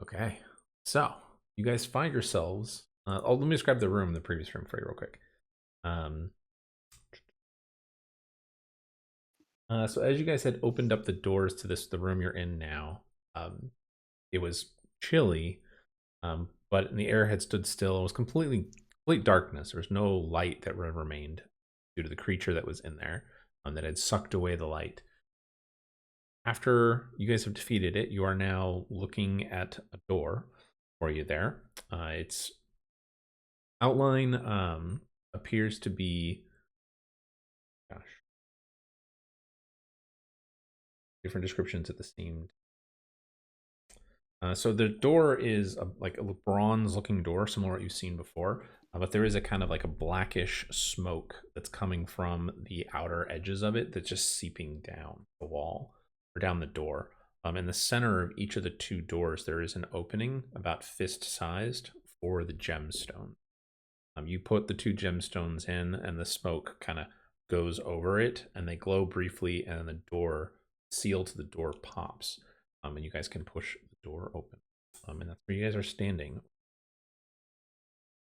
Okay. So you guys find yourselves. Let me describe the room, the previous room for you, real quick. Um, so as you guys had opened up the doors to the room you're in now, um, it was chilly, but the air had stood still. It was complete darkness. There was no light that remained due to the creature that was in there, that had sucked away the light. After you guys have defeated it, you are now looking at a door for you there. Its outline appears to be, gosh, different descriptions at the same. So the door is like a bronze-looking door, similar to what you've seen before, but there is a kind of like a blackish smoke that's coming from the outer edges of it that's just seeping down the wall or down the door. In the center of each of the two doors, there is an opening about fist-sized for the gemstone. You put the two gemstones in, and the smoke kind of goes over it, and they glow briefly, and the door seal to the door pops, and you guys can push the door open, and that's where you guys are standing.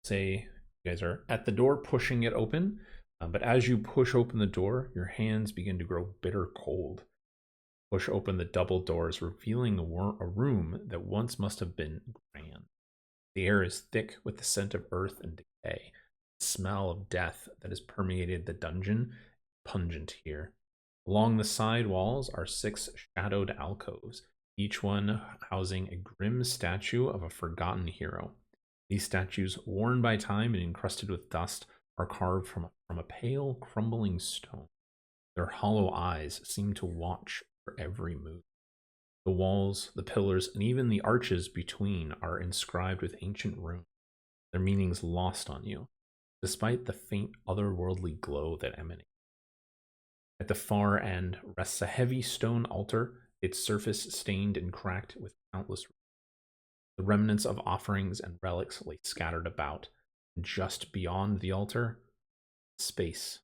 Say you guys are at the door pushing it open, but as you push open the door, your hands begin to grow bitter cold. Push open the double doors, revealing a room that once must have been grand. The air is thick with the scent of earth and decay. The smell of death that has permeated the dungeon, pungent here. Along the side walls are 6 shadowed alcoves, each one housing a grim statue of a forgotten hero. These statues, worn by time and encrusted with dust, are carved from a pale, crumbling stone. Their hollow eyes seem to watch for every move. The walls, the pillars, and even the arches between are inscribed with ancient runes, their meanings lost on you, despite the faint otherworldly glow that emanates. At the far end rests a heavy stone altar, its surface stained and cracked with countless. The remnants of offerings and relics lay scattered about. Just beyond the altar, space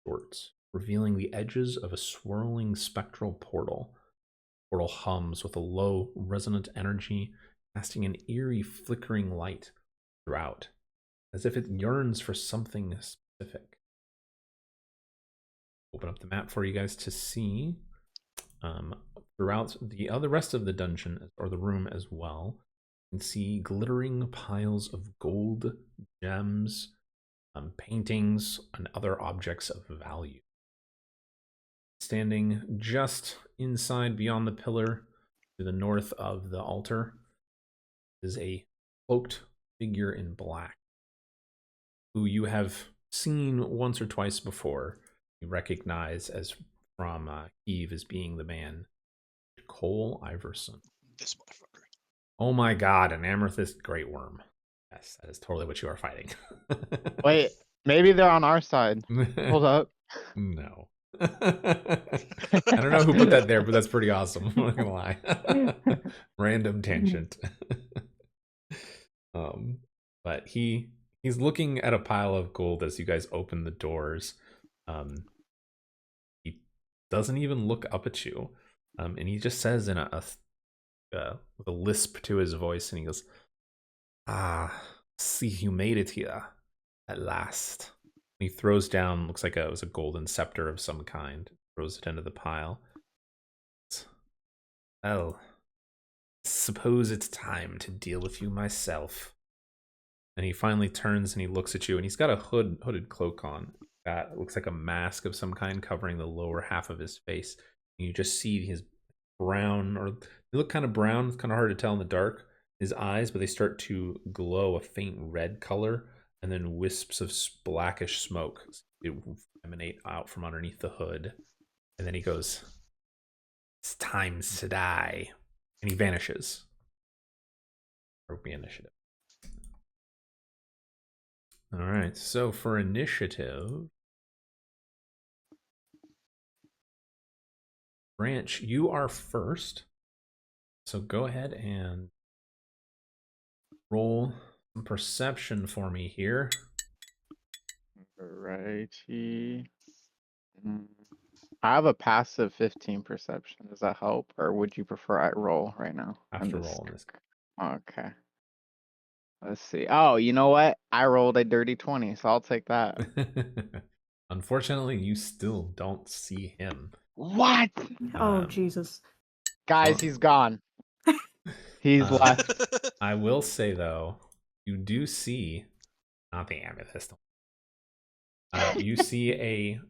shorts, revealing the edges of a swirling spectral portal. The portal hums with a low, resonant energy, casting an eerie, flickering light throughout, as if it yearns for something specific. Open up the map for you guys to see. Throughout the other rest of the dungeon or the room as well, you can see glittering piles of gold, gems, paintings, and other objects of value. Standing just inside beyond the pillar to the north of the altar is a cloaked figure in black, who you have seen once or twice before. You recognize as from Eve as being the man, Cole Iverson. This motherfucker. Oh my god, an amethyst great worm. Yes, that is totally what you are fighting. Wait, maybe they're on our side. Hold up. No. I don't know who put that there, but that's pretty awesome. I'm not gonna lie. Random tangent. But he's looking at a pile of gold as you guys open the doors. He doesn't even look up at you, and he just says in with a lisp to his voice, and he goes, "Ah, see, you made it here at last." He throws down, looks like it was a golden scepter of some kind, throws it into the pile. Well, suppose it's time to deal with you myself. And he finally turns and he looks at you, and he's got a hooded cloak on. That looks like a mask of some kind covering the lower half of his face. And you just see his brown, or they look kind of brown. It's kind of hard to tell in the dark. His eyes, but they start to glow a faint red color, and then wisps of blackish smoke emanate out from underneath the hood. And then he goes, "It's time to die," and he vanishes. Broke me initiative. All right, so for initiative, Branch, you are first. So go ahead and roll some perception for me here. Righty. I have a passive 15 perception. Does that help, or would you prefer I roll right now? I have to roll on this. Okay. Let's see. Oh, you know what? I rolled a dirty 20, so I'll take that. Unfortunately, you still don't see him. What? Oh, Um, Jesus. Guys, well, he's gone. He's left. I will say though, you do see not the amethyst. You see a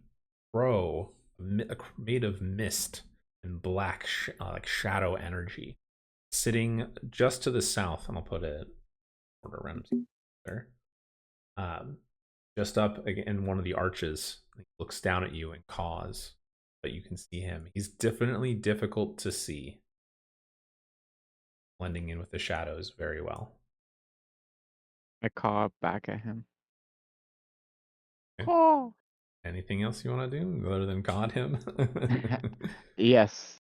crow made of mist and black, like shadow energy, sitting just to the south. And I'll put it around there. Um, just up in one of the arches. He looks down at you and caws, but you can see him. He's definitely difficult to see, blending in with the shadows very well. I caw back at him. Okay. Caw. Anything else you want to do other than caw at him? Yes.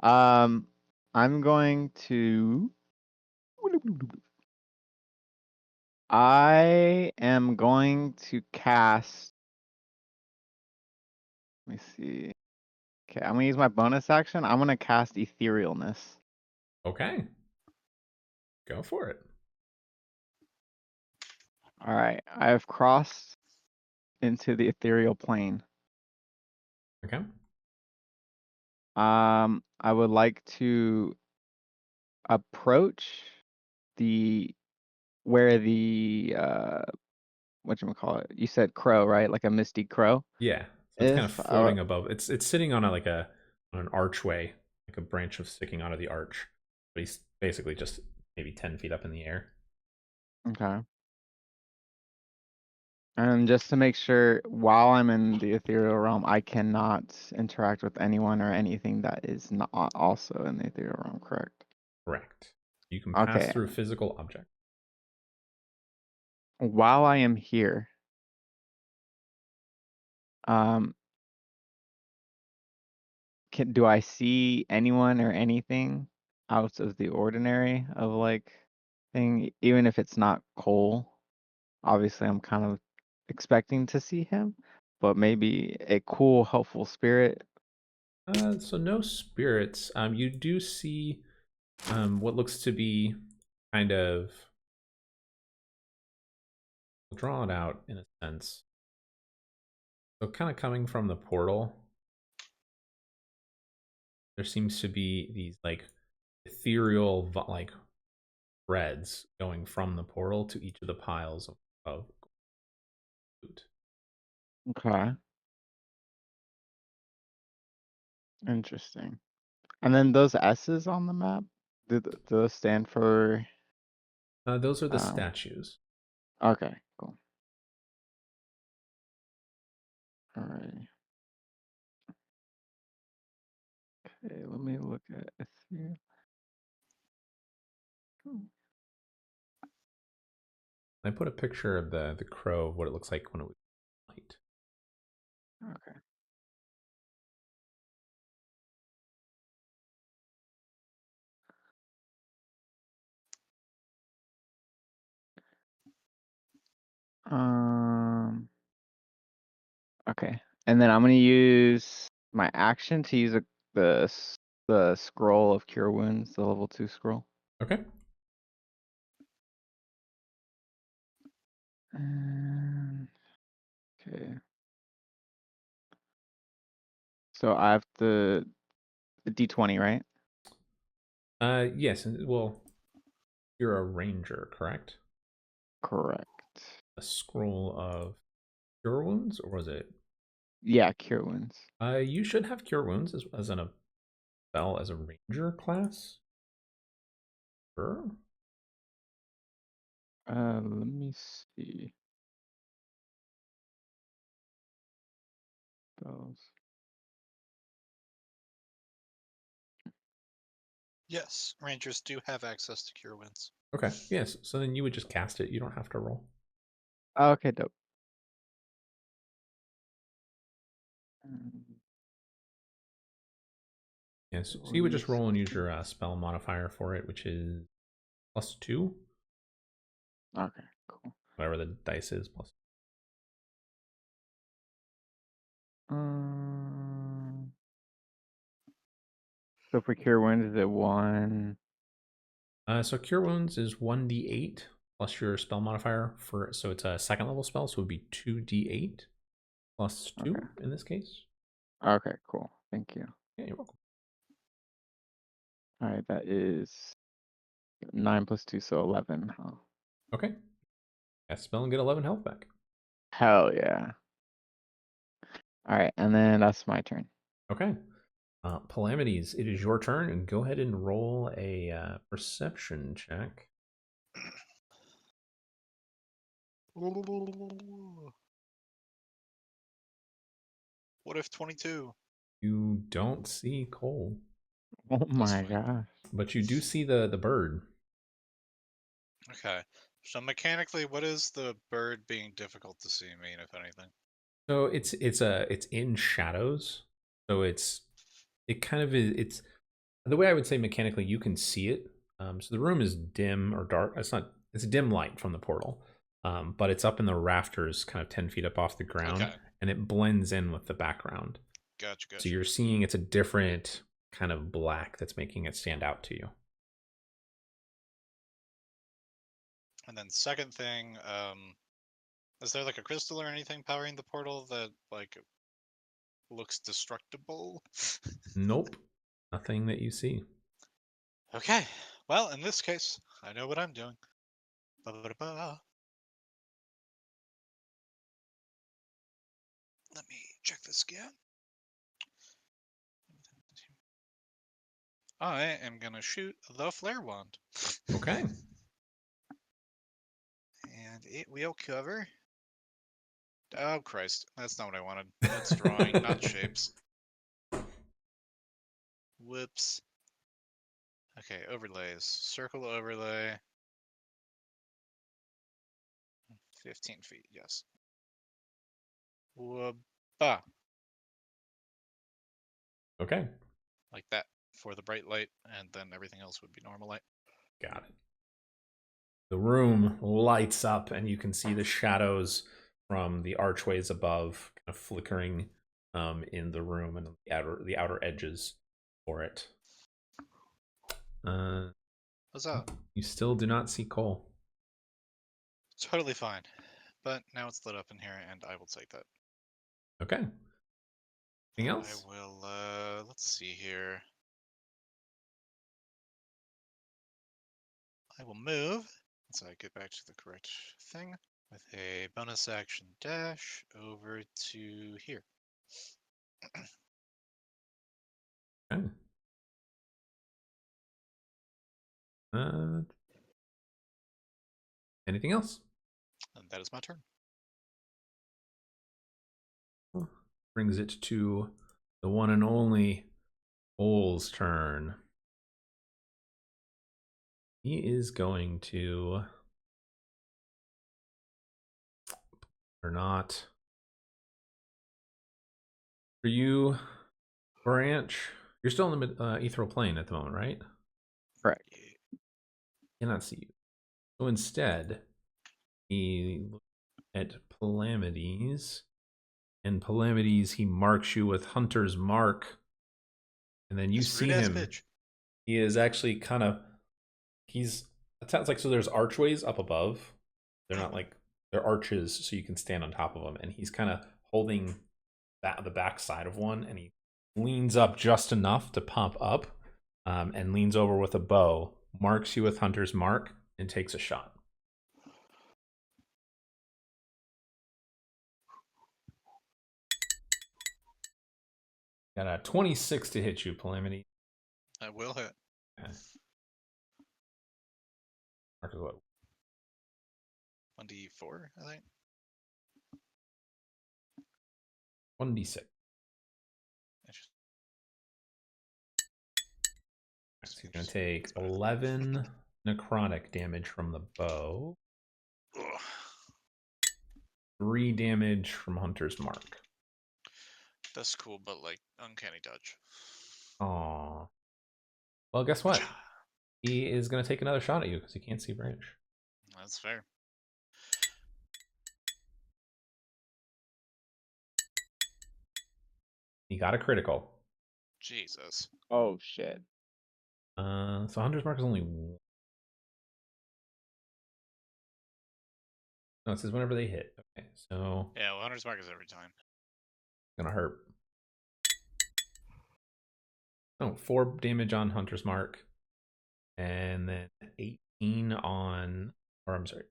I'm going to. I am going to cast. Let me see. Okay, I'm gonna use my bonus action. I'm gonna cast Etherealness. Okay, go for it. All right, I have crossed into the ethereal plane. Okay. I would like to approach the where the whatchamacallit? You said crow, right? Like a misty crow Yeah, so it's kind is. of floating above. It's sitting on on an archway, like a branch of sticking out of the arch. But he's basically just maybe 10 feet up in the air. Okay. And just to make sure, while I'm in the ethereal realm, I cannot interact with anyone or anything that is not also in the ethereal realm, correct? Correct. You can pass Okay. through physical objects. While I am here, um, do I see anyone or anything out of the ordinary of like thing, even if it's not Cole? Obviously, I'm kind of expecting to see him, but maybe a cool, helpful spirit. So no spirits. You do see what looks to be kind of, I'll draw it out in a sense. So kind of coming from the portal, there seems to be these like ethereal like threads going from the portal to each of the piles of loot. Okay, interesting. And then those S's on the map, do those stand for? Those are the Um, statues. okay, cool. All right. Okay, let me look at ethereal. I put a picture of the crow, what it looks like when it was light. Okay. Um. Okay, and then I'm gonna use my action to use the scroll of cure wounds, the level 2 scroll. Okay. Okay. So I have the D20, right? Yes. Well, you're a ranger, correct? Correct. A scroll of cure wounds, or was it? Yeah, cure wounds. You should have cure wounds as an a spell as a ranger class. Sure. Let me see. Those. Yes, rangers do have access to cure wounds. Okay. Yes. So then you would just cast it. You don't have to roll. Okay, dope. Um, Yes. So we'll you would just use. roll and use your spell modifier for it, which is +2, Okay, cool. whatever the dice is plus. Um. So for cure wounds, is it 1? So Cure Wounds is 1d8 plus your spell modifier so it's a second level spell, so it would be 2d8 plus 2 Okay. in this case. Okay, cool. Thank you. Yeah, you're welcome. All right, that is 9 plus 2, so 11. Huh? Okay. Cast spell and get 11 health back. Hell yeah. All right, and then that's my turn. Okay. Calamities, it is your turn, and go ahead and roll a perception check. What if 22? You don't see Cole, Oh That's my fine. gosh. but you do see the bird. Okay. So mechanically, what is the bird being difficult to see mean, if anything? So it's in shadows. So it kind of is it's the way I would say mechanically you can see it. So the room is dim or dark. It's dim light from the portal. But it's up in the rafters, kind of 10 feet up off the ground, Okay. and it blends in with the background. Gotcha, So gotcha. you're seeing it's a different kind of black that's making it stand out to you. And then second thing, is there like a crystal or anything powering the portal that like looks destructible? Nope. Nothing that you see. Okay. Well, in this case, I know what I'm doing. Ba-ba-da-ba. Let me check this again. I am gonna shoot the flare wand. Okay. And it will cover. Oh Christ, that's not what I wanted. That's drawing, not shapes. Whoops. Okay, overlays. Circle overlay. 15 feet, yes. Whoop-ba. Okay. Like that for the bright light, and then everything else would be normal light. Got it. The room lights up, and you can see the shadows from the archways above kind of flickering in the room and the outer edges for it. What's up? You still do not see Cole. Totally fine. But now it's lit up in here, and I will take that. Okay. Anything And else? I will, let's see here. I will move, so I get back to the correct thing, with a bonus action dash over to here. Okay. Anything else? And that is my turn. Brings it to the one and only Cole's turn. He is going to, or not. For you, Branch, you're still in the ethereal plane at the moment, right? Correct. Cannot see you. So instead, he looks at Calamities, and Calamities, he marks you with Hunter's Mark, and then you This see rude-ass him. bitch. He is actually kind of, it sounds like, so there's archways up above. They're not like, they're arches, so you can stand on top of them, and he's kind of holding the back side of one, and he leans up just enough to pop up, and leans over with a bow, marks you with Hunter's Mark, and takes a shot. Got a 26 to hit you, Calamity. I will hit. Okay. Mark is what? 1d4, I think. 1d6. So he's going to take 11 necrotic damage from the bow. Ugh. 3 damage from Hunter's Mark. That's cool, but like uncanny dodge. Aww. Well, guess what? He is going to take another shot at you because he can't see Branch. That's fair. He got a critical. Jesus. Oh shit. So Hunter's Mark is only 1. No, it says whenever they hit. Okay, so Yeah, well, Hunter's Mark is every time. gonna hurt. Oh, 4 damage on Hunter's Mark, and then 18 on, or I'm sorry.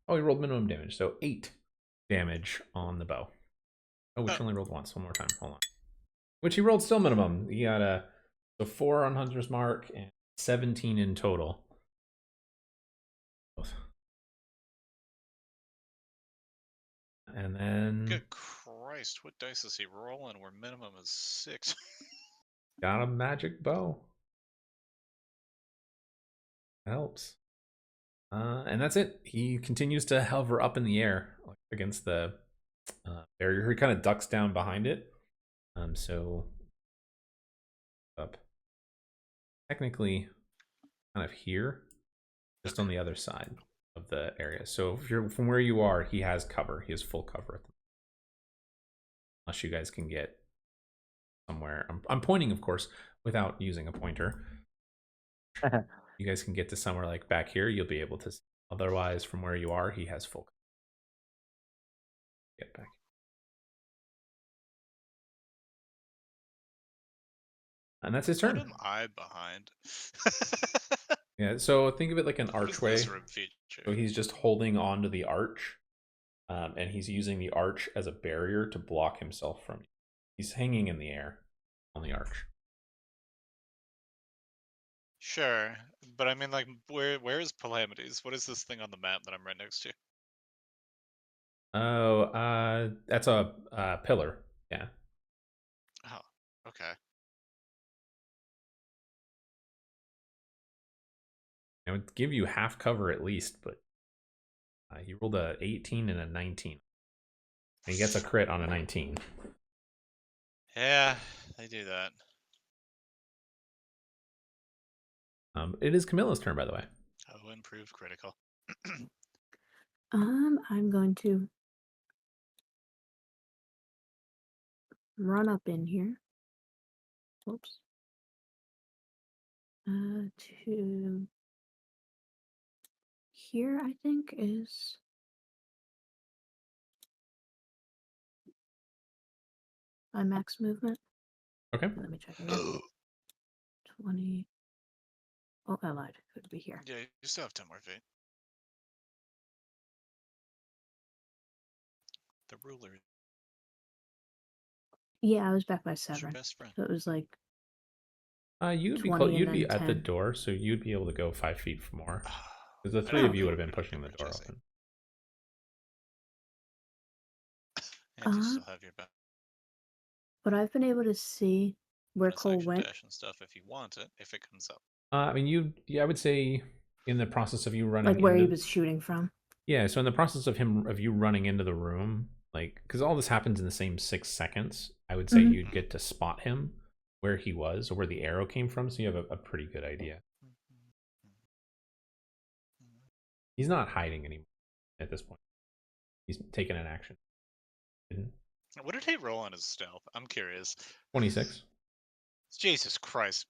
Oh, he rolled minimum damage, so 8 damage on the bow. Oh, which only rolled once. One more time. Hold on. Which he rolled still minimum. He got a 4 on Hunter's Mark and 17 in total. And then Good Christ, what dice is he rolling where minimum is 6? got a magic bow. Helps. And that's it. He continues to hover up in the air against the barrier. He kind of ducks down behind it. So up. Technically, kind of here, just on the other side of the area. So if you're from where you are, he has cover. He has full cover at the moment. Unless you guys can get somewhere. I'm pointing, of course, without using a pointer. You guys can get to somewhere like back here, you'll be able to see. Otherwise, from where you are, he has full cover. Get back. And that's his turn. What am I behind? Yeah, so think of it like an What is archway. this room feature? So he's just holding on to the arch, and he's using the arch as a barrier to block himself from you. He's hanging in the air on the arch. Sure, but I mean, like, where is Calamities? What is this thing on the map that I'm right next to? Oh, that's a pillar. Yeah. Oh, okay. I would give you half cover at least, but he rolled a 18 and a 19. And he gets a crit on a 19. Yeah, they do that. It is Camilla's turn, by the way. Oh, improved critical. I'm going to run up in here. Whoops. To here, I think, is my max movement. Okay. Let me check again. 20. Oh, I lied. It would be here. Yeah, you still have 10 more feet. The ruler Yeah, I was back by is your 7. best friend. So it was like You'd be 20 and you'd be then at the 10. door, so you'd be able to go 5 feet more. Because the I 3 know, of you but would have been pretty pushing the good, door Jesse. open. And you still have your back. But I've been able to see where bonus Cole action went. dash and stuff if you want it, if it comes up. I mean, I would say in the process of you running, Like where he into, was shooting from. yeah. So in the process of you running into the room, like because all this happens in the same 6 seconds, I would say Mhm. you'd get to spot him where he was or where the arrow came from, so you have a pretty good idea. He's not hiding anymore at this point. He's taken an action. What did he roll on his stealth? I'm curious. 26. Jesus Christ.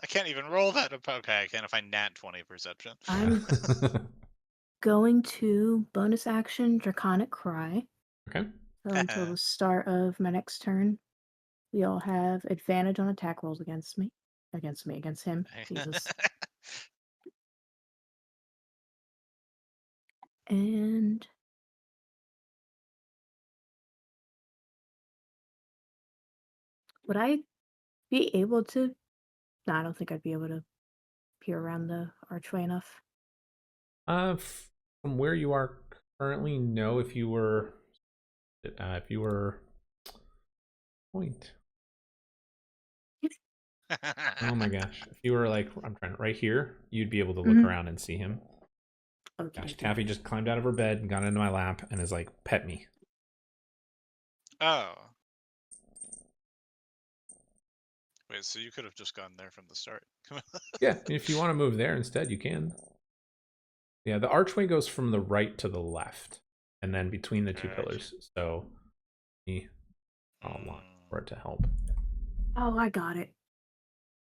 I can't even roll that. Okay, I can if I nat 20 perception. I'm going to bonus action Draconic Cry. Okay. So until the start of my next turn, we all have advantage on attack rolls against me. Against him. Jesus. And would I be able to? No, I don't think I'd be able to peer around the archway enough. From where you are currently, no. If you were point. Oh my gosh! If you were like, I'm trying right here, you'd be able to look around and see him. Okay. Gosh, Taffy just climbed out of her bed and got into my lap and is like, "Pet me." Oh. Wait, so you could have just gone there from the start. Yeah, if you want to move there instead, you can. Yeah, the archway goes from the right to the left, and then between the two pillars. So, I'll line for it to help. Oh, I got it.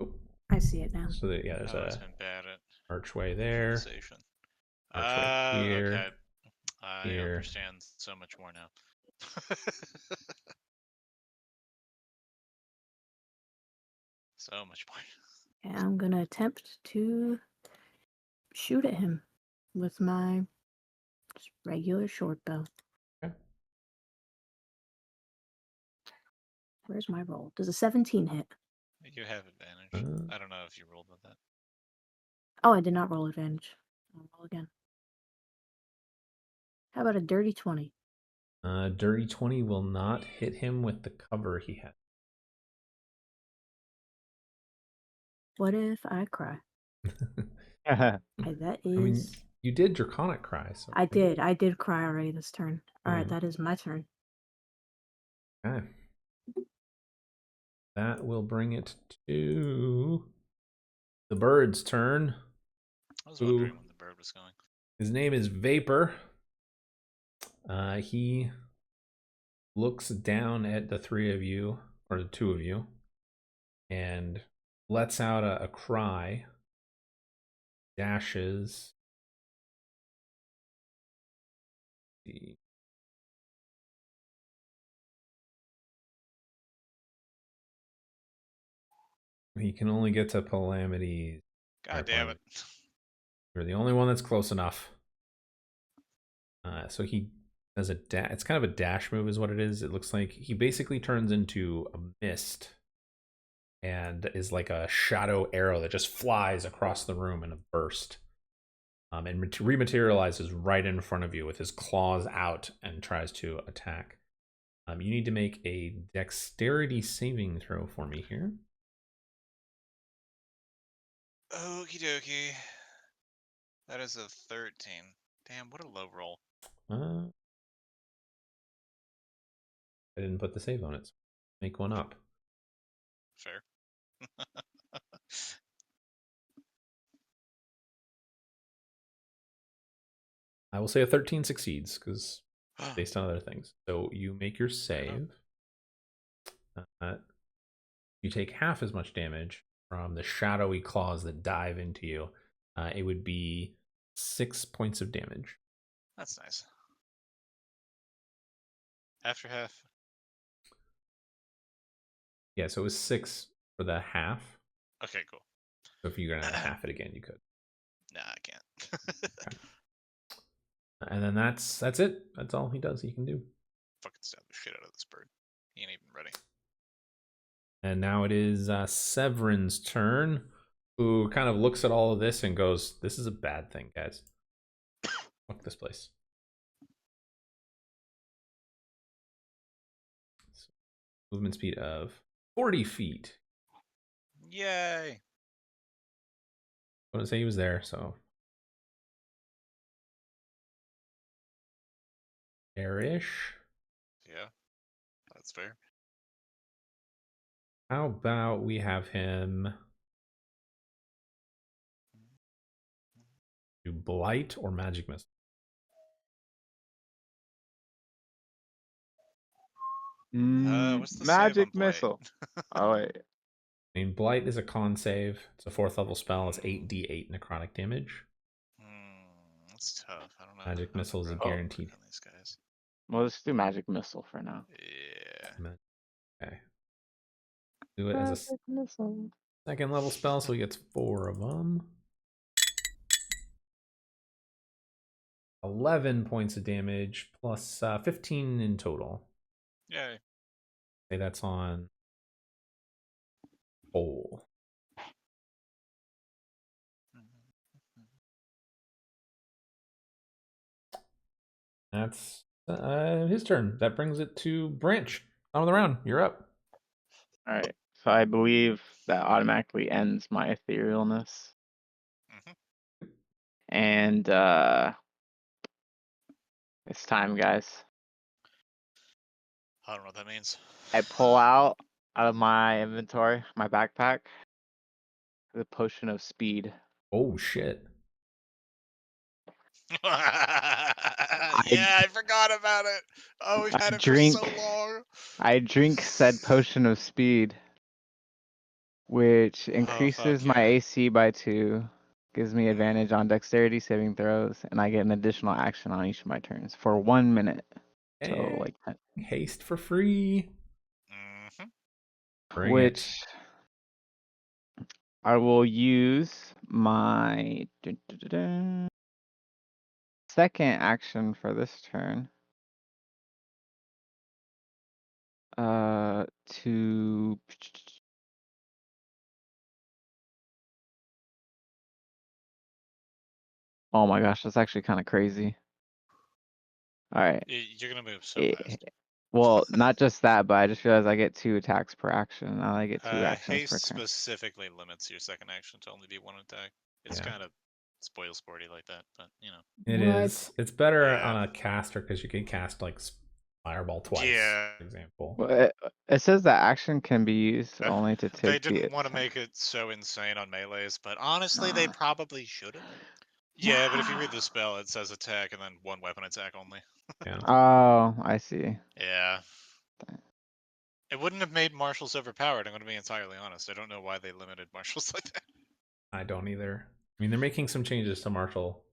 Oh. I see it now. So that, yeah, there's I've been bad at Archway there. Visualization. Archway here. Okay. I here. understand so much more now. So much more. And I'm gonna attempt to shoot at him with my just regular short bow. Okay. Where's my roll? Does a 17 hit? You have advantage. I don't know if you rolled with that. Oh, I did not roll advantage. I'll roll again. How about a dirty 20? Dirty 20 will not hit him with the cover he had. What if I cry? Uh-huh. That I mean, is. you did Draconic Cry. So I did. I did cry already this turn. All right, Yeah. that is my turn. Okay. That will bring it to the bird's turn. I was wondering when the bird was going. His name is Vapor. He looks down at the three of you, or the two of you, and lets out a cry. Dashes. He can only get to Calamities. God damn it. You're the only one that's close enough. So he does a it's kind of a dash move is what it is. It looks like he basically turns into a mist and is like a shadow arrow that just flies across the room in a burst. And rematerializes right in front of you with his claws out and tries to attack. You need to make a dexterity saving throw for me here. Okie dokie. That is a 13. Damn, what a low roll. I didn't put the save on it. So make one up. Fair. I will say a 13 succeeds because based on other things. So you make your save. You take half as much damage from the shadowy claws that dive into you. It would be 6 points of damage. That's nice. After half. Yeah, so it was 6 for the half. Okay, cool. So if you're gonna half it again, you could. Nah, I can't. Okay. And then that's it. That's all he does. He can do. Fucking stab the shit out of this bird. He ain't even ready. And now it is Severin's turn, who kind of looks at all of this and goes, "This is a bad thing, guys. Fuck this place." So, movement speed of 40 feet. Yay! I wouldn't say he was there, so. Airish. Yeah, that's fair. How about we have him do Blight or Magic Missile? What's the save Magic on Blight? missile. Oh wait. I mean, Blight is a con save. It's a 4th level spell. It's 8d8 necrotic damage. That's tough. I don't know. Magic Missile is a how to guaranteed. work on these guys. Well, let's do magic missile for now. Yeah. Okay. Do it as a Missile. 2nd level spell, so he gets 4 of them. 11 points of damage plus 15 in total. Yay. Okay, that's on Hole. That's his turn. That brings it to Branch. On the round. You're up. All right. So I believe that automatically ends my etherealness. And it's time, guys. I don't know what that means. I pull out of my inventory, my backpack, the potion of speed. Oh, shit. Yeah, I forgot about it. Oh, we've had it for so long. I drink said potion of speed, which increases my AC by 2, Gives me advantage on dexterity saving throws, and I get an additional action on each of my turns for 1 minute. So like that. Haste for free. Mm-hmm. Bring it. Which I will use my second action for this turn. To oh my gosh, that's actually kind of crazy. All right. You're gonna move so fast. Well, not just that, but I just realized I get 2 attacks per action. Now I get 2 actions per Haste turn. specifically limits your second action to only be 1 attack. It's Yeah. kind of spoil sporty like that, but you know. It What? is. It's better Yeah. on a caster because you can cast like Fireball twice, Yeah. for example. Well, it says that action can be used Uh, only to They take the didn't want to attack. make it so insane on melees, but honestly, they Nah. probably should have. Yeah, but if you read the spell, it says attack and then 1 weapon attack only. Yeah. Oh, I see. Yeah. It wouldn't have made marshals overpowered, I'm going to be entirely honest. I don't know why they limited marshals like that. I don't either. I mean, they're making some changes to martial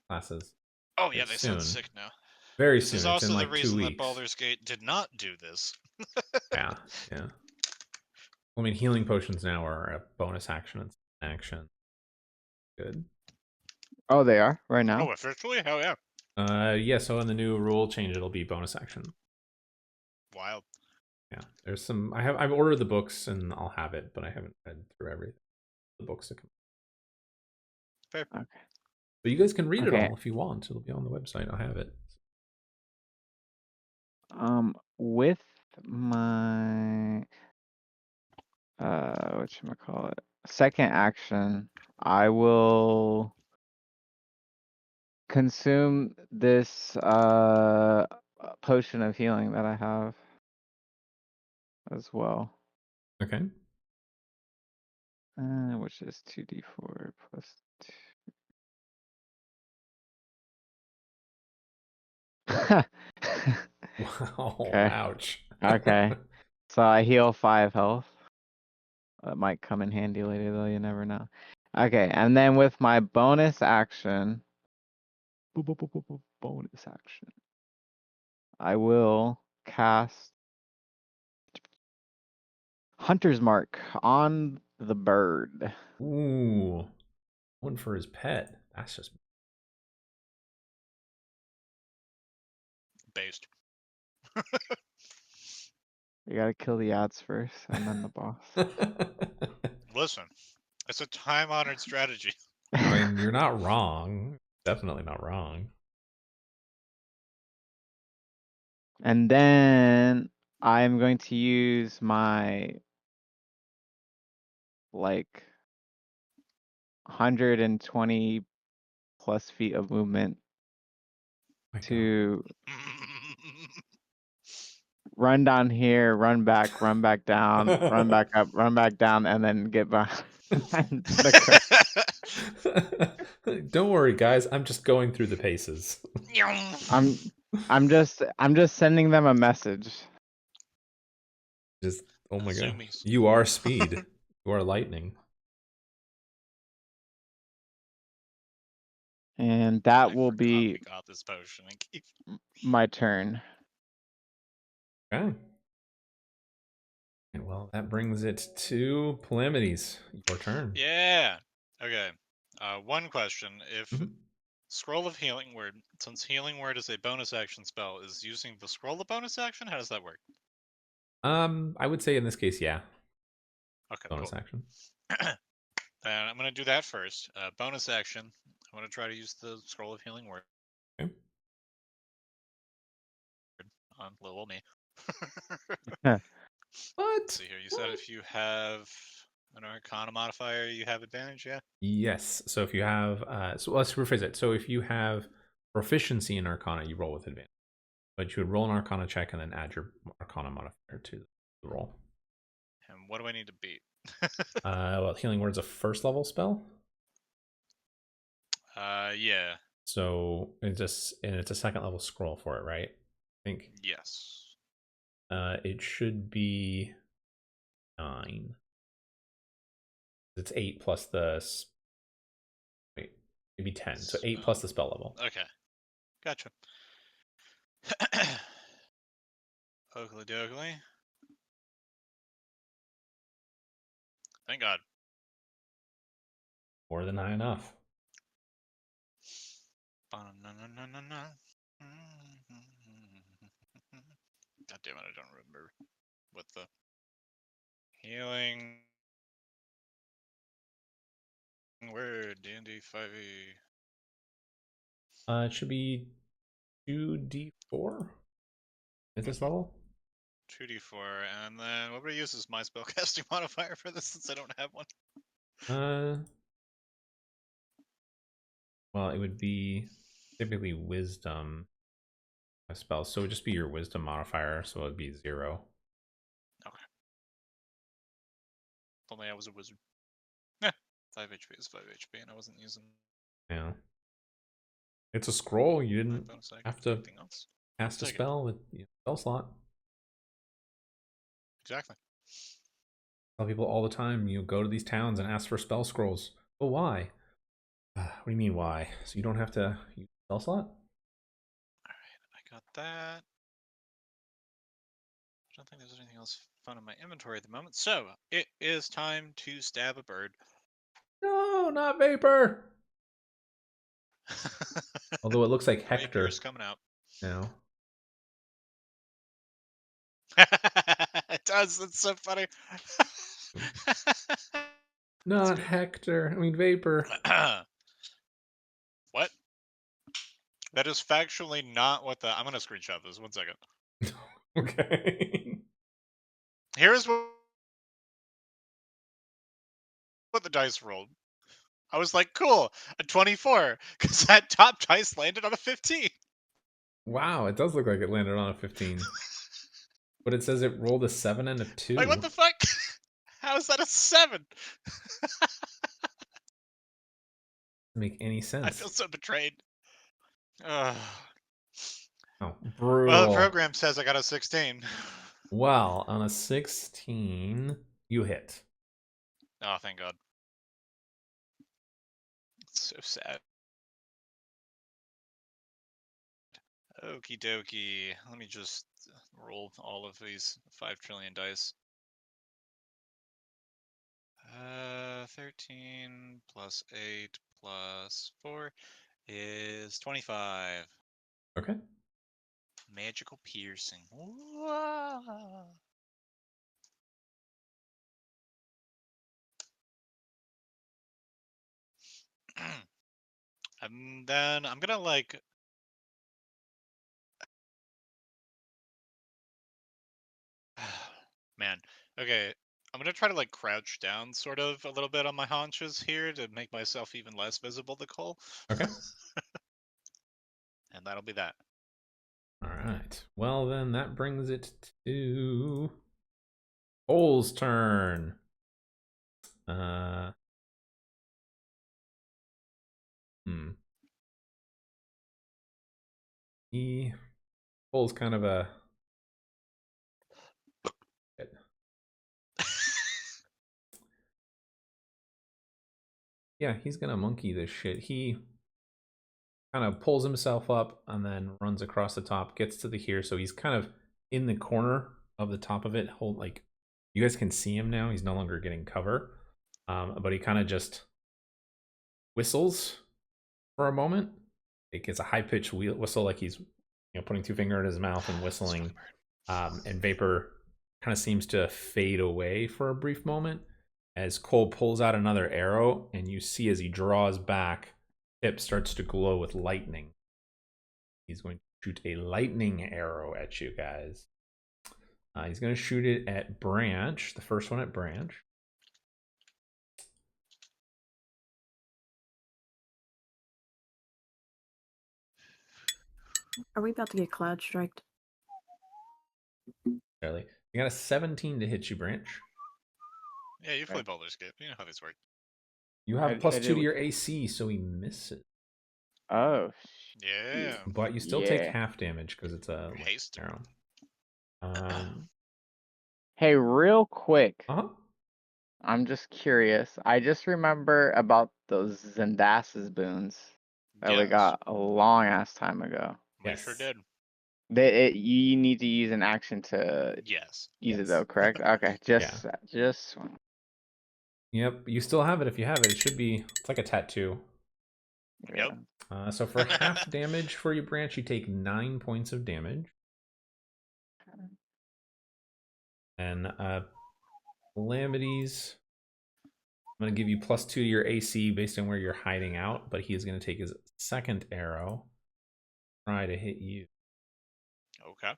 classes. Oh yeah, Like, they soon. sound sick now. Very This soon. is It's in also the like 2 reason that weeks. Baldur's Gate did not do this. Yeah. Yeah. I mean, healing potions now are a bonus action and action. Good. Oh, they are right now. Oh, officially? Hell yeah. Yeah. So in the new rule change, it'll be bonus action. Wild. Yeah. There's some. I've ordered the books and I'll have it, but I haven't read through everything. The books to come. Fair. Okay. But you guys can read it Okay. all if you want. It'll be on the website. I'll have it. With my whatchamacallit, second action, I will consume this potion of healing that I have as well. Okay. Which is 2d4 plus 2. Wow. Okay. Ouch. Okay. So I heal 5 health. That might come in handy later, though. You never know. Okay, and then with my bonus action, bonus action, I will cast Hunter's Mark on the bird. Ooh. One for his pet. That's just. Based. You gotta kill the ads first, and then the boss. Listen, it's a time-honored strategy. I mean, you're not wrong. Definitely not wrong. And then I'm going to use my like 120 plus feet of movement My God. to run down here, run back down, run back up, run back down, and then get behind the Don't worry, guys. I'm just going through the paces. I'm just sending them a message. Just oh my God. Zoomies. You are speed. You are lightning. And that I will forgot be we got this potion and keep... my turn. Okay. And well, that brings it to Calamities. Your turn. Yeah. Okay. One question. If Mhm. Scroll of Healing Word, since Healing Word is a bonus action spell, is using the scroll a bonus action? How does that work? I would say in this case, yeah. Okay, Bonus cool. action. And I'm going to do that first. Bonus action. I'm going to try to use the Scroll of Healing Word Okay. on little old me. What? Let's see here. You said if you have an Arcana modifier, you have advantage, yeah? Yes. So if you have, so let's rephrase it. So if you have proficiency in Arcana, you roll with advantage. But you would roll an Arcana check and then add your Arcana modifier to the roll. And what do I need to beat? Well, Healing Word's a first level spell. Yeah. So it's a second level scroll for it, right? I think. Yes. It should be 9. It's 8 plus the. Wait, It'd be 10. So 8 plus the spell level. Okay. Gotcha. Oakley dokley. Thank God. More than high enough. Ba-na-na-na-na-na. God damn it, I don't remember what the healing word D&D 5e. It should be 2d4 at this level. 2d4, and then what would I use as my spellcasting modifier for this since I don't have one? Well, it would be typically wisdom spells, so it would just be your wisdom modifier, so it would be 0. Okay. If only I was a wizard. Yeah, 5 HP is 5 HP, and I wasn't using Yeah. It's a scroll. You my didn't bonus have to anything else. cast a Take it. spell with spell slot. Exactly. I tell people all the time, you go to these towns and ask for spell scrolls. Oh, why? What do you mean, why? So you don't have to use spell slot? Alright, I got that. I don't think there's anything else fun in my inventory at the moment. So, it is time to stab a bird. No, not Vapor! Although it looks like Hector Rapier's coming out. now. It does, it's so funny. Not Hector. I mean, Vapor. What? That is factually not what the... I'm gonna screenshot this, 1 second. Okay. Here's what the dice rolled. I was like, cool, a 24, because that top dice landed on a 15. Wow, it does look like it landed on a 15. But it says it rolled a 7 and a 2. Like, what the fuck? How is that a 7? Doesn't make any sense. I feel so betrayed. Ugh. Oh, brutal. Well, the program says I got a 16. Well, on a 16, you hit. Oh, thank God. It's so sad. Okie dokie. Let me just roll all of these 5 trillion dice. 13 plus 8 plus 4 is 25. Okay. Magical piercing. Whoa. And then I'm gonna like... Man, okay. I'm gonna try to like crouch down sort of a little bit on my haunches here to make myself even less visible to Cole. Okay. And that'll be that. All right. Well, then that brings it to Cole's turn. Cole's kind of a... Yeah, he's gonna monkey this shit. He kind of pulls himself up and then runs across the top, gets to the here, so he's kind of in the corner of the top of it. Like, you guys can see him now. He's no longer getting cover, but he kind of just whistles for a moment. It gets a high-pitched whistle, like he's putting 2 fingers in his mouth and whistling. And Vapor kind of seems to fade away for a brief moment as Cole pulls out another arrow, and you see as he draws back, tip starts to glow with lightning. He's going to shoot a lightning arrow at you guys. He's going to shoot it at Branch, the first one at Branch. Are we about to get cloud striked? Barely. You got a 17 to hit you, Branch. Yeah, you play Baldur's Gate. You know how these work. You have +2 to your AC, so he misses. Oh. Yeah. But you still take half damage because it's a haste arrow. Hey, real quick. Uh-huh. I'm just curious. I just remember about those Zendas's boons that we Yes, got a long ass time ago. we sure Yes. did. You need to use an action to Yes. use it Yes. though, correct? Okay, just Yep. You still have it if you have it. It should be. It's like a tattoo. Yep. So for half damage for your branch, you take 9 points of damage. And calamities. I'm going to give you +2 to your AC based on where you're hiding out, but he is going to take his second arrow, try to hit you. Okay.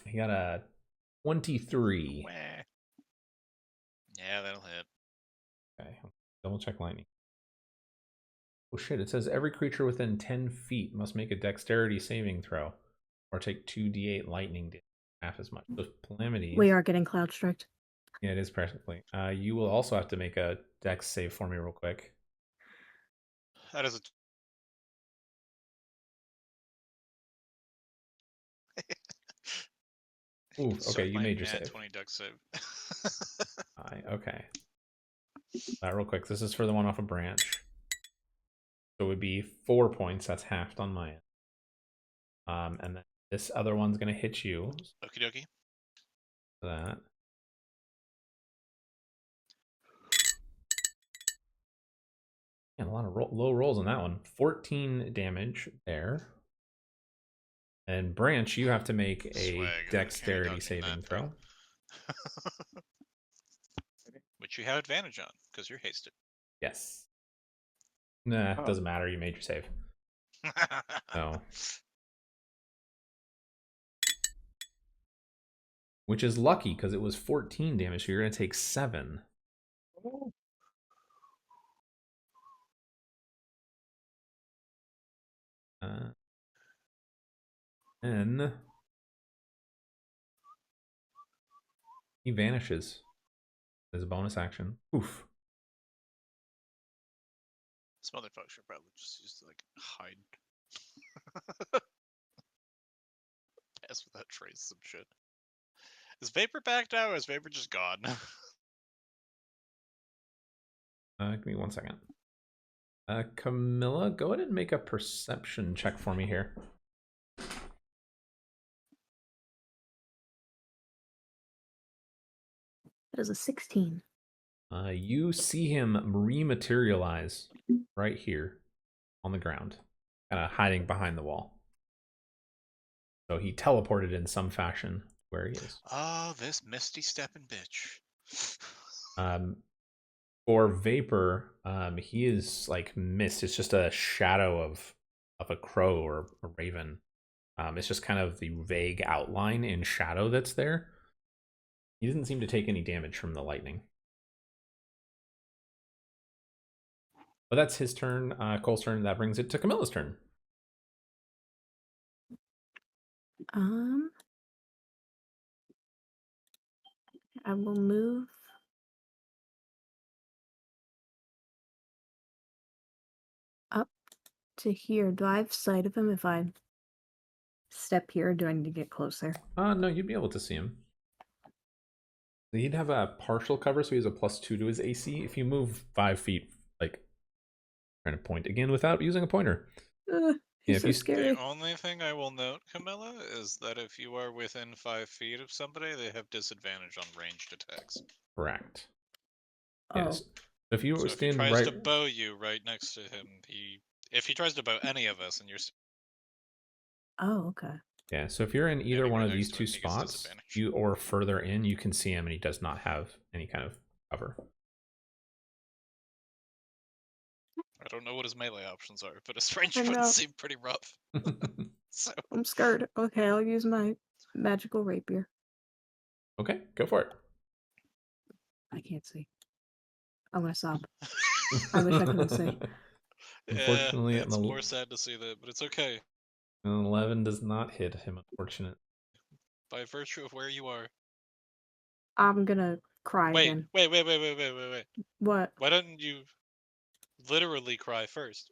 He got a 23. Wah. Yeah, that'll hit. Okay, double check lightning. Oh shit, it says every creature within 10 feet must make a dexterity saving throw or take 2d8 lightning damage, half as much. So calamities. We are getting cloud striked. Yeah, it is practically. You will also have to make a dex save for me real quick. That is a Ooh, okay, you my made your nat save. 20 dex save. Okay. Real quick, this is for the one off a branch. So it would be 4 points. That's halved on my end. And then this other one's gonna hit you. Okie dokie. That. And a lot of low rolls on that one. 14 damage there. And Branch, you have to make a Swag, dexterity saving throw. Which you have advantage on, because you're hasted. Yes. Nah, doesn't matter. You made your save. So. Which is lucky, because it was 14 damage, so you're going to take 7. Then he vanishes as a bonus action. Oof. This motherfucker should probably just use like hide. Pass with that trace some shit. Is Vapor back now, or is Vapor just gone? Give me 1 second. Camilla, go ahead and make a perception check for me here. That is a 16. You see him rematerialize right here on the ground, kind of hiding behind the wall. So he teleported in some fashion where he is. Oh, this misty stepping bitch. For Vapor, he is like mist. It's just a shadow of a crow or a raven. It's just kind of the vague outline in shadow that's there. He doesn't seem to take any damage from the lightning. But that's his turn. Cole's turn. That brings it to Camilla's turn. I will move up to here. Do I have sight of him if I step here? Or do I need to get closer? No, you'd be able to see him. He'd have a partial cover, so he has a +2 to his AC. If you move 5 feet, like trying to point again without using a pointer. He's so scary. The only thing I will note, Camilla, is that if you are within 5 feet of somebody, they have disadvantage on ranged attacks. Correct. Oh. Yes. If you So if he stand tries right, to bow you right next to him, if he tries to bow any of us, and you're Oh, okay. yeah. So if you're in either standing one right of these next to two him, he gets spots, disadvantage. you or further in, you can see him, and he does not have any kind of cover. I don't know what his melee options are, but his range ones seem pretty rough. So I'm scared. Okay, I'll use my magical rapier. Okay, go for it. I can't see. I'm gonna stop. I wish I couldn't see. Unfortunately, yeah, it's more sad to see that, but it's okay. An 11 does not hit him, unfortunate. By virtue of where you are. I'm gonna cry again. Wait. What? Why don't you literally cry first?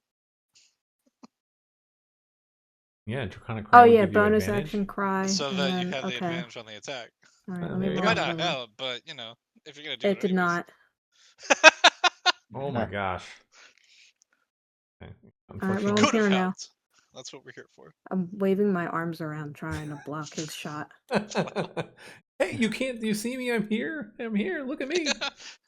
Yeah, Draconic Cry Oh would yeah, give you bonus advantage. action cry. So and that you then, have the okay. advantage on the attack. All right, Ah, let me there you It go. roll might not the- help, but you know, if you're gonna do it, It did anyways. not. Oh my gosh. Okay. All right, Unfortunately, roll Could have here now. helped. That's what we're here for. I'm waving my arms around trying to block his shot. hey, you can't. You see me? I'm here. I'm here. Look at me.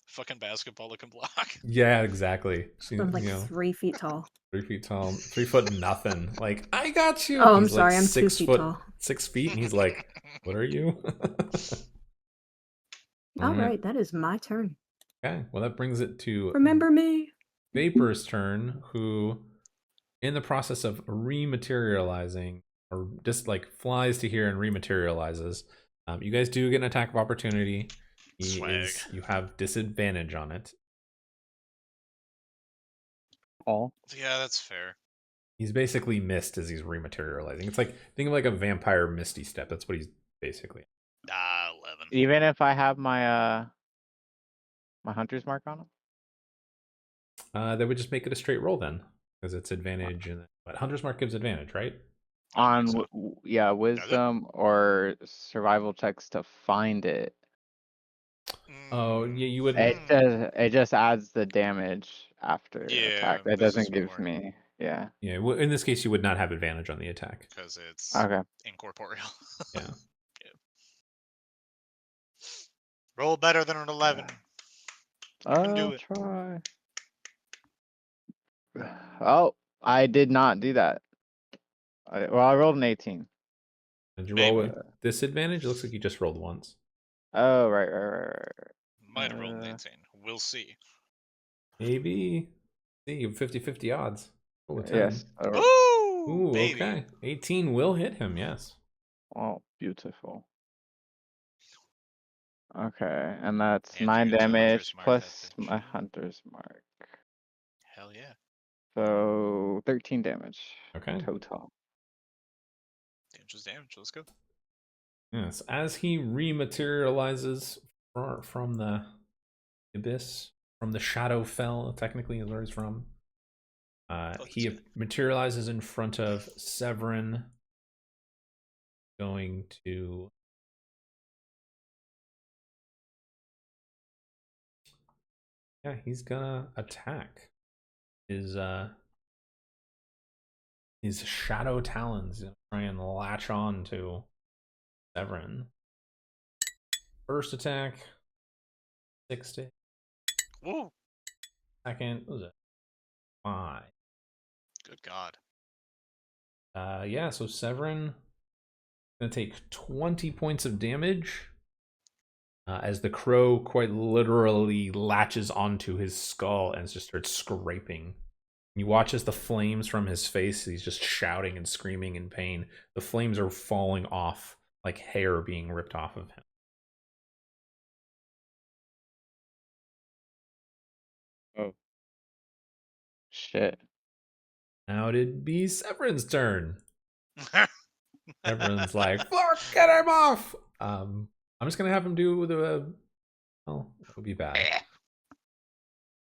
Fucking basketball looking block. Yeah, exactly. She, I'm like you know, 3 feet tall. 3 feet tall, 3 foot nothing. Like, I got you. Oh, I'm He's like sorry, I'm 2 6 feet foot, tall. 6 feet, and he's like, "What are you?" All right. right, that is my turn. Okay. Well, that brings it to Remember me? Vapor's turn, who, in the process of rematerializing, or just like flies to here and rematerializes. You guys do get an attack of opportunity. Swag. You have disadvantage on it. All. Yeah, that's fair. He's basically mist as he's rematerializing. It's like, think of like a vampire misty step. That's what he's basically. 11. Even if I have my my hunter's mark on him. That would just make it a straight roll then, because it's advantage. And but Hunter's Mark gives advantage, right? I On think so. yeah, wisdom or survival checks to find it. Oh, yeah, you would. It just adds the damage after Yeah, attack. It this is doesn't give more. me Yeah, well, in this case, you would not have advantage on the attack. Because it's Okay. incorporeal. Yeah. Yeah. Roll better than an 11. You can do I'll it. try. Oh, I did not do that. Well, I rolled an 18. Did you Maybe. roll with disadvantage? It looks like you just rolled once. Oh, right. Might have rolled an 18. We'll see. Maybe. See, you have 50-50 odds. Roll a 10. Yes. Woo! Ooh, Baby. okay. 18 will hit him, yes. Oh, beautiful. Okay, and that's And you 9 got your hunter's damage mark, plus that's my it. hunter's mark. Hell yeah. So 13 damage. Okay. Total. Damage is damage. Let's go. Yes, as he rematerializes from the abyss, from the Shadowfell, technically is where he's from. He materializes in front of Severin, going to he's gonna attack his shadow talons, gonna try and latch on to Severin. First attack, 60. Woo! Second, what was it? 5. Good God. Yeah, so Severin gonna take 20 points of damage as the crow quite literally latches onto his skull and just starts scraping. You watch as the flames from his face, he's just shouting and screaming in pain. The flames are falling off like hair being ripped off of him. Oh. Shit. Now it'd be Severin's turn. Severin's like, fuck, get him off! I'm just gonna have him do the well, that would be bad.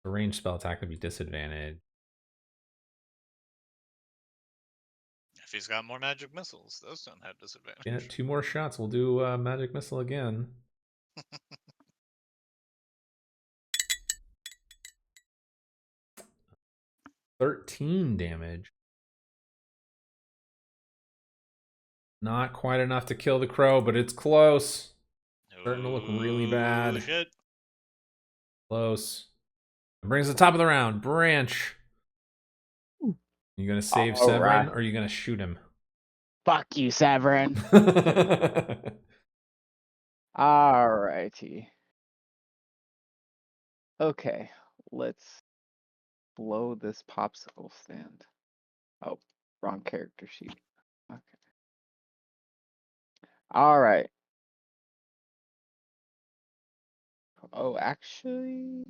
The ranged spell attack would be disadvantage. If he's got more magic missiles, those don't have disadvantage. Yeah, 2 more shots. We'll do magic missile again. 13 damage. Not quite enough to kill the crow, but it's close. Starting to look really bad. Shit. Close. It brings the top of the round. Branch. You gonna save All Severin, right. or are you gonna shoot him? Fuck you, Severin. Okay. Alrighty. Okay, let's blow this popsicle stand. Oh, wrong character sheet. Okay. Alright. Oh, actually,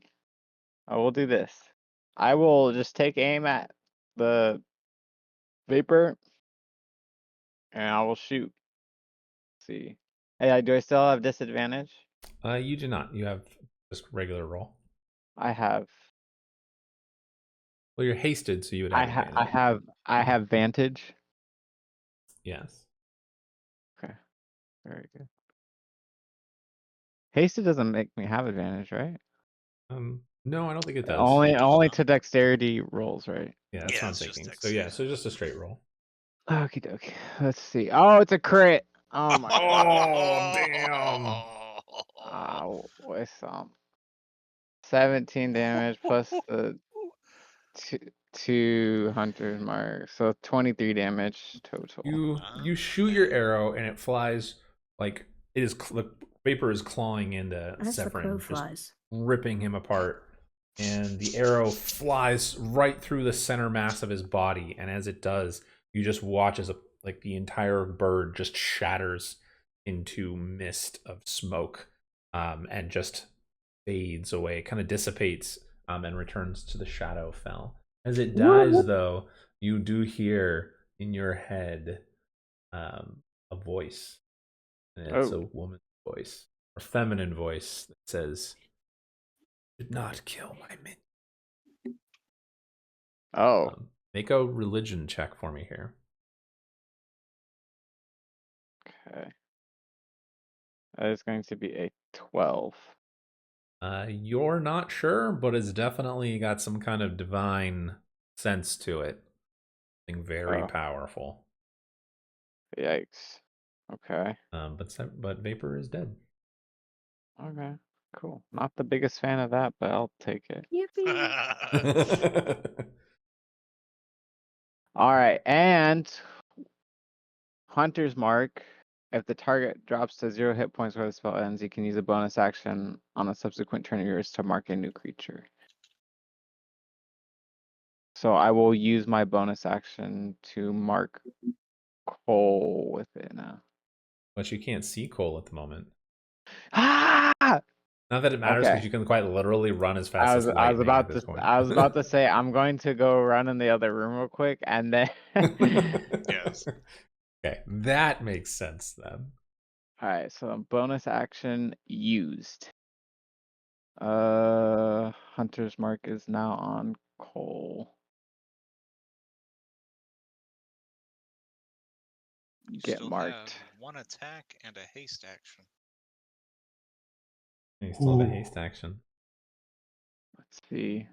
we'll do this. I will just take aim at the vapor and I will shoot. Let's see. Hey, do I still have disadvantage? You do not. You have just regular roll. I have. Well, you're hasted, so you would have advantage. I have vantage. Yes. Okay. Very good. Hasted doesn't make me have advantage, right? No, I don't think it does. Only Does only not. to dexterity rolls, right? Yeah, that's Yeah, what I'm it's just thinking. So yeah, dexterity. so just a straight roll. Okie dokie. Let's see. Oh, it's a crit. Oh my god. Oh, damn. With 17 damage plus the two hunters mark, so 23 damage total. You shoot your arrow and it flies like it is. The vapor is clawing into As the crow Severin, just flies. ripping him apart. And the arrow flies right through the center mass of his body. And as it does, you just watch as like the entire bird just shatters into mist of smoke, and just fades away, kind of dissipates, and returns to the shadow fell. As it dies, though, you do hear in your head a voice, and it's a woman's voice, or feminine voice that says, "Did not kill my minion." Oh. Make a religion check for me here. Okay. That is going to be a 12. You're not sure, but it's definitely got some kind of divine sense to it. Something very powerful. Yikes. Okay. But Vapor is dead. Okay. Cool. Not the biggest fan of that, but I'll take it. Yippee! All right, and Hunter's Mark. If the target drops to 0 hit points where the spell ends, you can use a bonus action on a subsequent turn of yours to mark a new creature. So I will use my bonus action to mark Cole with it now. But you can't see Cole at the moment. Ah! Not that it matters, because Okay. you can quite literally run as fast as I lightning was about at this to point. I was about to say I'm going to go run in the other room real quick and then Yes. Okay, that makes sense then. Alright, so bonus action used. Hunter's Mark is now on Cole. You Get still marked. have one attack and a haste action. You still have a haste action. Let's see.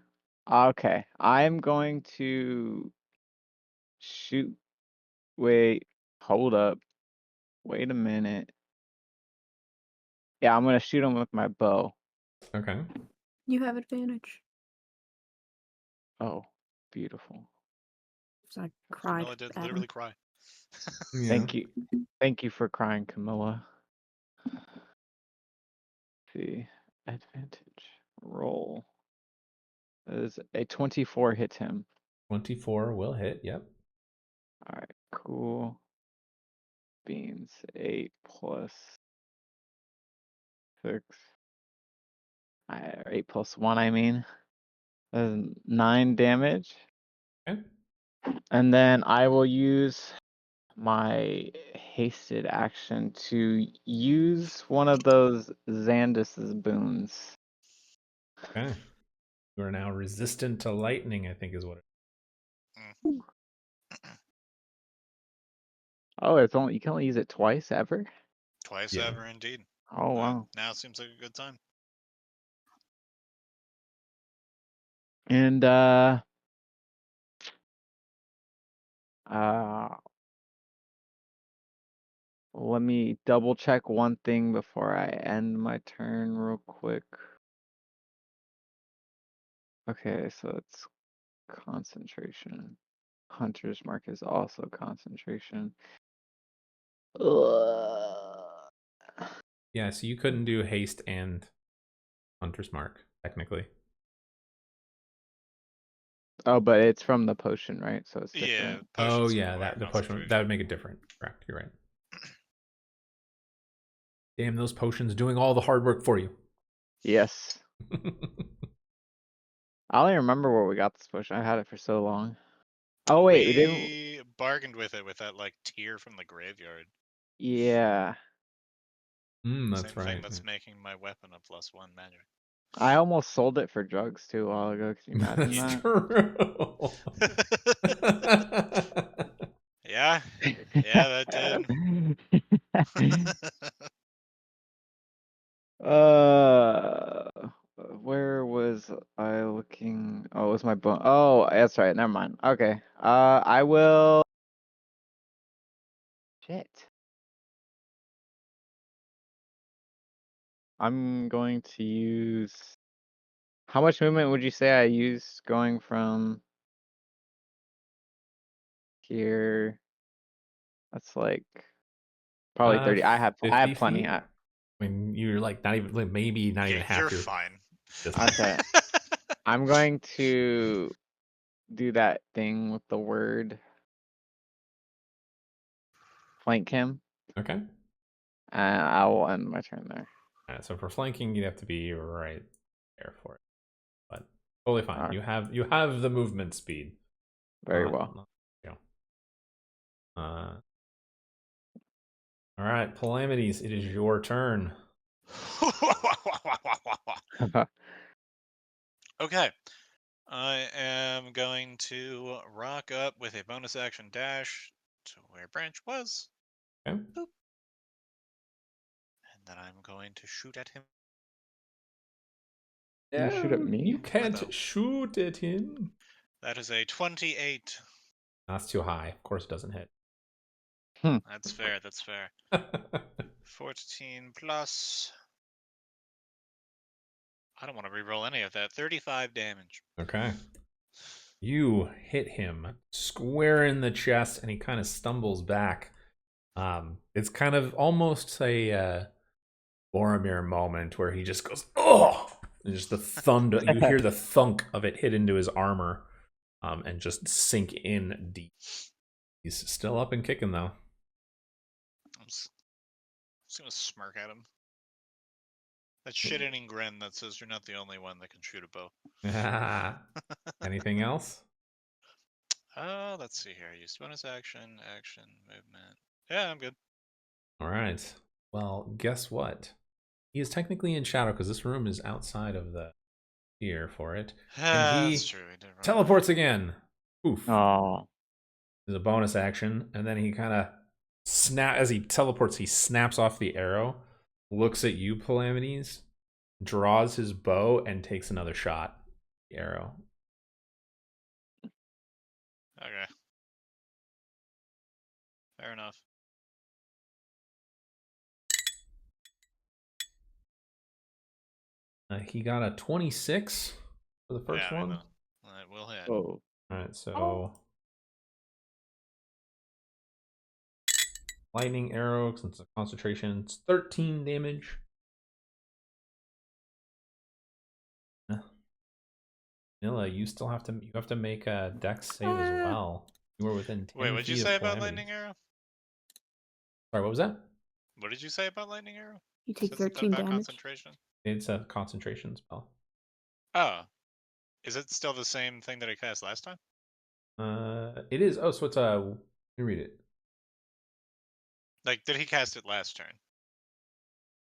Okay, I'm going to shoot. Wait, hold up. Wait a minute. Yeah, I'm gonna shoot him with my bow. Okay. You have advantage. Oh, beautiful. So I cried. Camilla did at him. literally cry. Yeah. Thank you. Thank you for crying, Camilla. Let's see. Advantage. Roll. That is a 24 hits him. 24 will hit, yep. Alright, cool. Beans. 8 plus 6. 8 plus 1, I mean. That is 9 damage. Okay. And then I will use my hasted action to use one of those Xandus's boons. Okay. You are now resistant to lightning, I think is what it Mm. Oh, it's only you can only use it twice ever? Twice Yeah. ever, indeed. Oh wow. Now it seems like a good time. And let me double check one thing before I end my turn real quick. Okay, so it's concentration. Hunter's Mark is also concentration. Ugh. Yeah, so you couldn't do haste and Hunter's Mark, technically. Oh, but it's from the potion, right? So it's Yeah, different. Oh potions yeah, require the potion concentration. that would make it different. Correct, you're right. Damn, those potions doing all the hard work for you. Yes. I don't even remember where we got this potion. I had it for so long. Oh wait, we didn't. We bargained with it with that like tear from the graveyard. Yeah. That's Same thing right. that's making my weapon a +1 magic. I almost sold it for drugs too a while ago. Can you imagine That's that? true. Yeah, yeah, that did. Uh, where was I looking? Oh, it was my bone. Oh, that's right. Never mind. Okay. I will. Shit. I'm going to use. How much movement would you say I use going from here? That's like probably 30. I have 50 plenty. feet. I mean, you're like not even, like maybe not even Yeah, half you're your fine. distance. Okay. I'm going to do that thing with the word flank him, Okay. and I will end my turn there. So for flanking, you'd have to be right there for it, but totally fine. Alright. You have the movement speed. Very well. You know. All right, Calamities, it is your turn. Okay. I am going to rock up with a bonus action dash to where Branch was. Okay. Boop. And then I'm going to shoot at him. You shoot at me? You can't Hello. shoot at him. That is a 28. That's too high. Of course, it doesn't hit. That's fair, that's fair. 14 plus. I don't want to reroll any of that. 35 damage. Okay. You hit him square in the chest, and he kind of stumbles back. It's kind of almost a Boromir moment where he just goes, "Oh!" and just the thunder. You hear the thunk of it hit into his armor, and just sink in deep. He's still up and kicking though. I'm just gonna smirk at him. That shit-eating grin that says you're not the only one that can shoot a bow. Anything else? Let's see here. Use bonus action, movement. Yeah, I'm good. All right. Well, guess what? He is technically in shadow because this room is outside of the sphere for it. And he That's true. We did run teleports again. Oof. Oh. There's a bonus action, and then he kind of as he teleports, he snaps off the arrow, looks at you, Calamities, draws his bow, and takes another shot. The arrow. Okay. Fair enough. He got a 26 for the first Yeah, one. It will hit. Oh. All right, so lightning arrow, since it's a concentration, it's 13 damage. Nilla, you have to make a dex save as well. You were within 10 Wait, what did you feet of say about Calamity. lightning arrow? Sorry, what was that? What did you say about lightning arrow? You take Said something 13 about damage. concentration? It's a concentration spell. Oh. Is it still the same thing that I cast last time? It is. Oh, so it's a. Let me read it. Like, did he cast it last turn?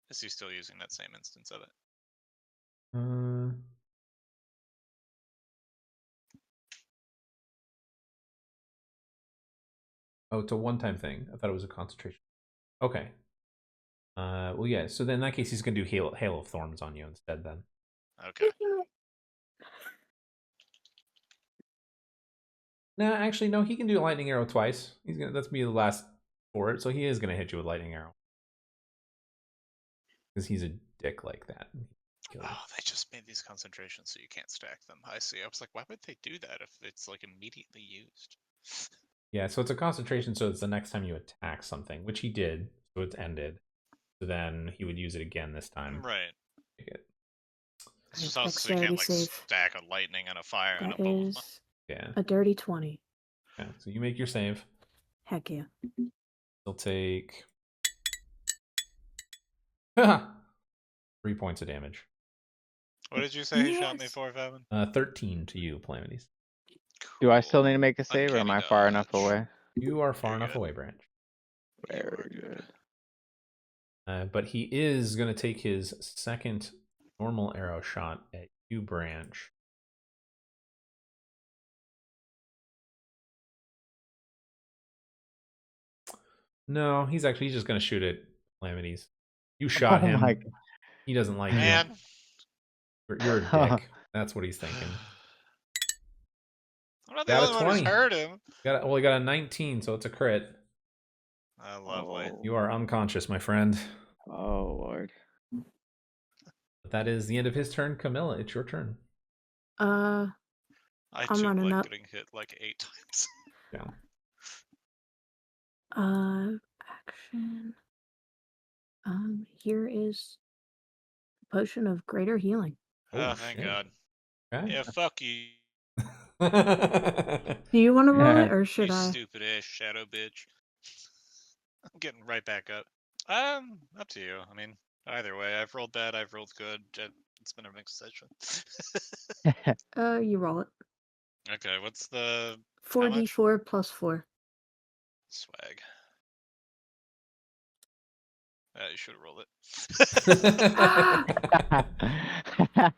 Is he still using that same instance of it? Oh, it's a one-time thing. I thought it was a concentration. Okay. Well, yeah. So then in that case, he's gonna do hail of thorns on you instead. Then. Okay. Nah, actually, no. He can do a lightning arrow twice. That's be the last for it. So he is gonna hit you with lightning arrow because he's a dick like that. Oh, they just made these concentrations so you can't stack them. I see. I was like, why would they do that if it's like immediately used? Yeah, so it's a concentration, so it's the next time you attack something, which he did, so it's ended. So then he would use it again this time. Right. It's just also so you Dexterity can't like save. stack a lightning and a fire and a That bolt. is Yeah. a dirty 20. Okay, so you make your save. Heck yeah. He'll take 3 points of damage. What did you say he shot me for, Fevin? 13 to you, Calamities. Do I still need to make a save, or am Uncanny I far enough dodge. away? You are far You're enough good. away, Branch. You are Very good. But he is going to take his second normal arrow shot at you, Branch. No, he's just gonna shoot at Calamities. You shot Oh him. my god. He doesn't like you. Man. You're a dick. That's what he's thinking. I'm not the Got a only one who's 20. heard him. He got a 19, so it's a crit. Oh, lovely. Oh. You are unconscious, my friend. Oh lord. But that is the end of his turn. Camilla, it's your turn. Uh, I I'm too running like up. getting hit like 8 times. Yeah. Action. Here is potion of greater healing. Oh, thank shit. God. Okay. Yeah, fuck you. Do you want to roll it, or should You I? stupid ass shadow bitch. I'm getting right back up. Up to you. I mean, either way, I've rolled bad, I've rolled good. It's been a mixed session. You roll it. Okay, what's the 4d4 plus 4. swag? You should have rolled it.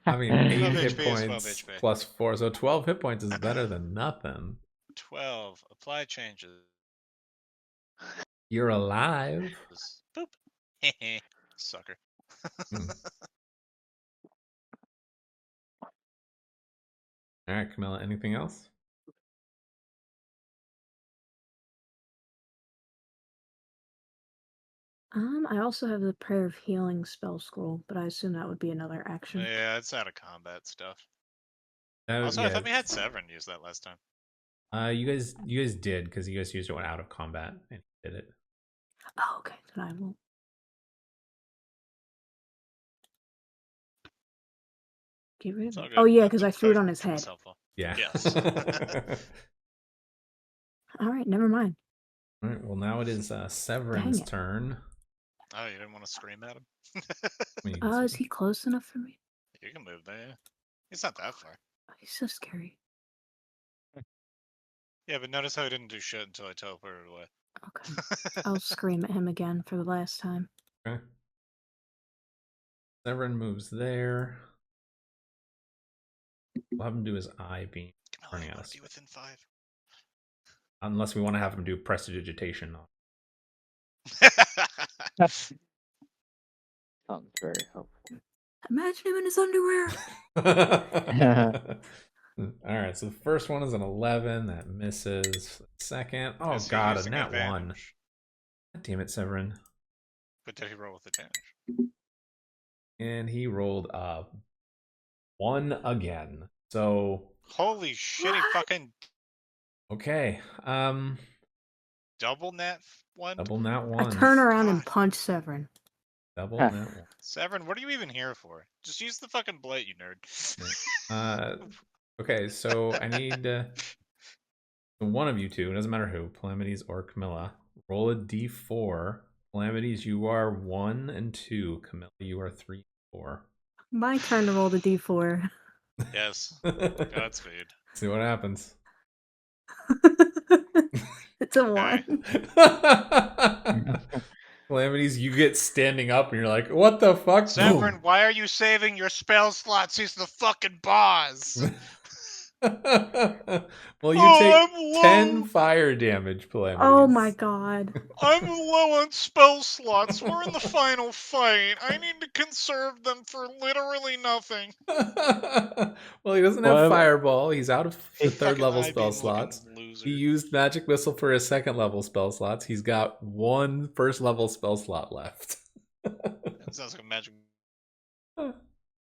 I mean, 8 12 hit HP is 12 points HP. plus 4, so 12 hit points is better than nothing. 12. Apply changes. You're alive. Boop. Sucker. Hmm. All right, Camilla, anything else? I also have the Prayer of Healing spell scroll, but I assume that would be another action. Yeah, it's out of combat stuff. Oh, Also, yeah. I thought we had Severin use that last time. You guys did, because you guys used it when out of combat and he did it. Oh, okay. Then I will. Get rid It's of all it. good. Oh yeah, No, because I threw it on his it's head. helpful. Yeah. Yes. All right, never mind. All right. Well, now it is Severin's turn. Oh, you didn't want to scream at him? I mean, Is he close enough for me? You can move there, yeah. He's not that far. Oh, he's so scary. Yeah, but notice how he didn't do shit until I teleported away. Okay. I'll scream at him again for the last time. Okay. Severin moves there. We'll have him do his eye beam. Come on, I want to be within 5. Unless we want to have him do prestidigitation. Sounds very helpful. Imagine him in his underwear. All right, so the first one is an 11. That misses. Second. Oh, Is he God, a using nat 1. advantage? God damn it, Severin. But did he roll with advantage? And he rolled a 1 again. So. Holy shit, he fucking Okay. double nat 1? Double nat I 1. turn around and God. punch Severin. Double nat 1. Severin, what are you even here for? Just use the fucking blade, you nerd. Okay, so I need one of you two, it doesn't matter who, Calamities or Camilla, roll a d4. Calamities, you are 1 and 2. Camilla, you are 3 and 4. My turn to roll the d4. Yes. Godspeed. See what happens. It's a 1. Calamities, you get standing up and you're like, what the fuck? Severin, why are you saving your spell slots? He's the fucking boss. Well, you take I'm 10 low. fire damage, Calamities. Oh my god. I'm low on spell slots. We're in the final fight. I need to conserve them for literally nothing. Well, he doesn't have Fireball. He's out of the third Fucking level eye spell beam slots. looking loser. He used Magic Missile for his second level spell slots. He's got 1 first level spell slot left. That sounds like a magic.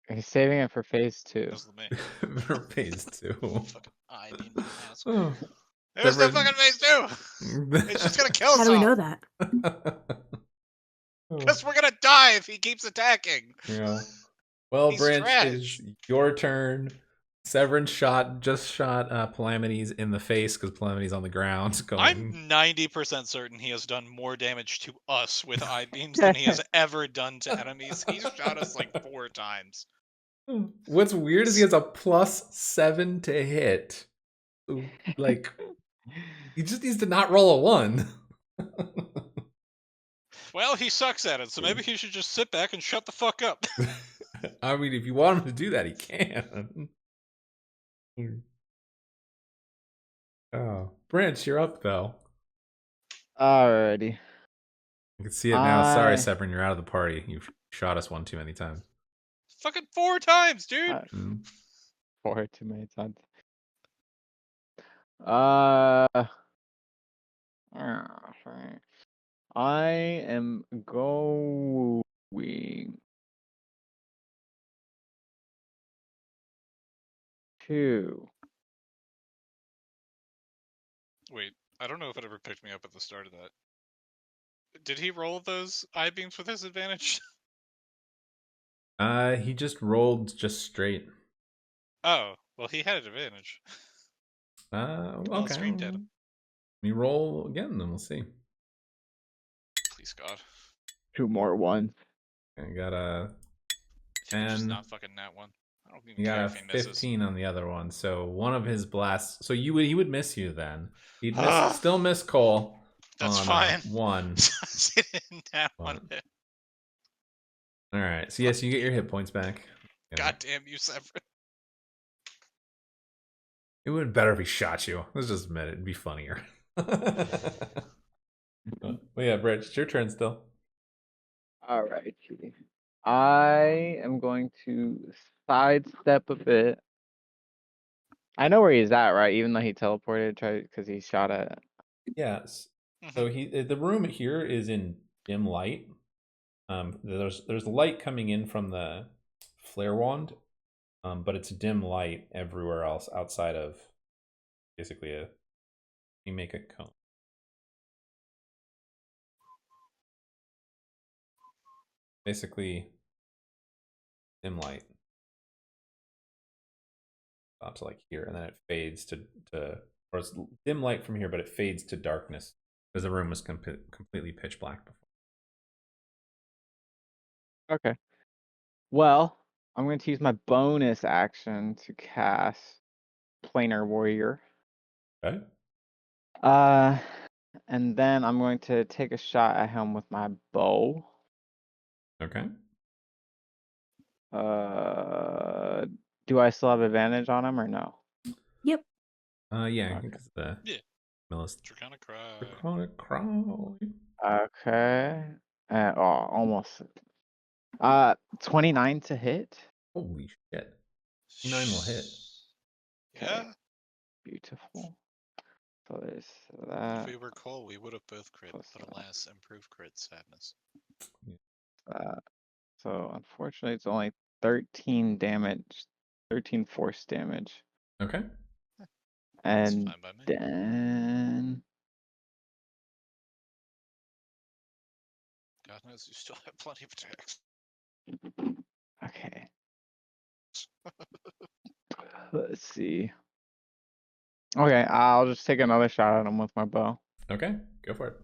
He's saving it for phase 2. Missile to me. For phase 2. Fucking eye beam asshole. Oh. There's no fucking phase 2. It's just gonna kill us How do we all. know that? Because we're gonna die if he keeps attacking. Yeah. Well, He's Branch, trash. it's your turn. Severin just shot Calamities in the face because Calamities on the ground. I'm 90% certain he has done more damage to us with eye beams than he has ever done to enemies. He's shot us like 4 times. What's weird is he has a +7 to hit. So, like, he just needs to not roll a 1. Well, he sucks at it, so maybe he should just sit back and shut the fuck up. I mean, if you want him to do that, he can. Oh, Branch, you're up though. Alrighty. I can see it now. Sorry, I Severin, you're out of the party. You've shot us one too many times. Fucking 4 times, dude. Mm. 4 too many times. Uh, I am going to. Wait, I don't know if it ever picked me up at the start of that. Did he roll those eye beams with his advantage? He just rolled just straight. Oh, well, he had an advantage. Well, Okay. Stream did. Let me roll again, then we'll see. Please, God. 2 more ones. I got a If you could just 10. not fucking nat one. I don't even You got care a if he misses. 15 on the other one. So one of his blasts. So he would miss you then. He'd Ah. still miss Cole. That's on fine. one. He didn't nat one One. hit. All right. So yes, you get your hit points back. You know, God damn you, Severin. it would be better if he shot you. Let's just admit it. It'd be funnier. Well, yeah, Bridge, it's your turn still. Alright. I am going to sidestep a bit. I know where he's at, right? Even though he teleported, because he shot at. Yes. Mhm. So the room here is in dim light. There's light coming in from the flare wand, but it's dim light everywhere else outside of basically you make a cone. Basically, dim light stops like here, and then it fades to or it's dim light from here, but it fades to darkness because the room was completely pitch black before. Okay. Well, I'm going to use my bonus action to cast Planar Warrior. Okay. And then I'm going to take a shot at him with my bow. Okay. Do I still have advantage on him or no? Yep. Yeah, Okay. because the Yeah. Millis. Draconic Cry. Draconic Crawl. Okay. Almost. 29 to hit. Holy shit. 9 will hit. Yeah. Beautiful. So there's If that. we were Cole, we would have both crit, Plus but that. alas, improved crit sadness. So unfortunately, it's only 13 damage, 13 force damage. Okay. That's And fine by me. then God knows you still have plenty of attacks. okay. Let's see. Okay, I'll just take another shot at him with my bow. Okay. Go for it.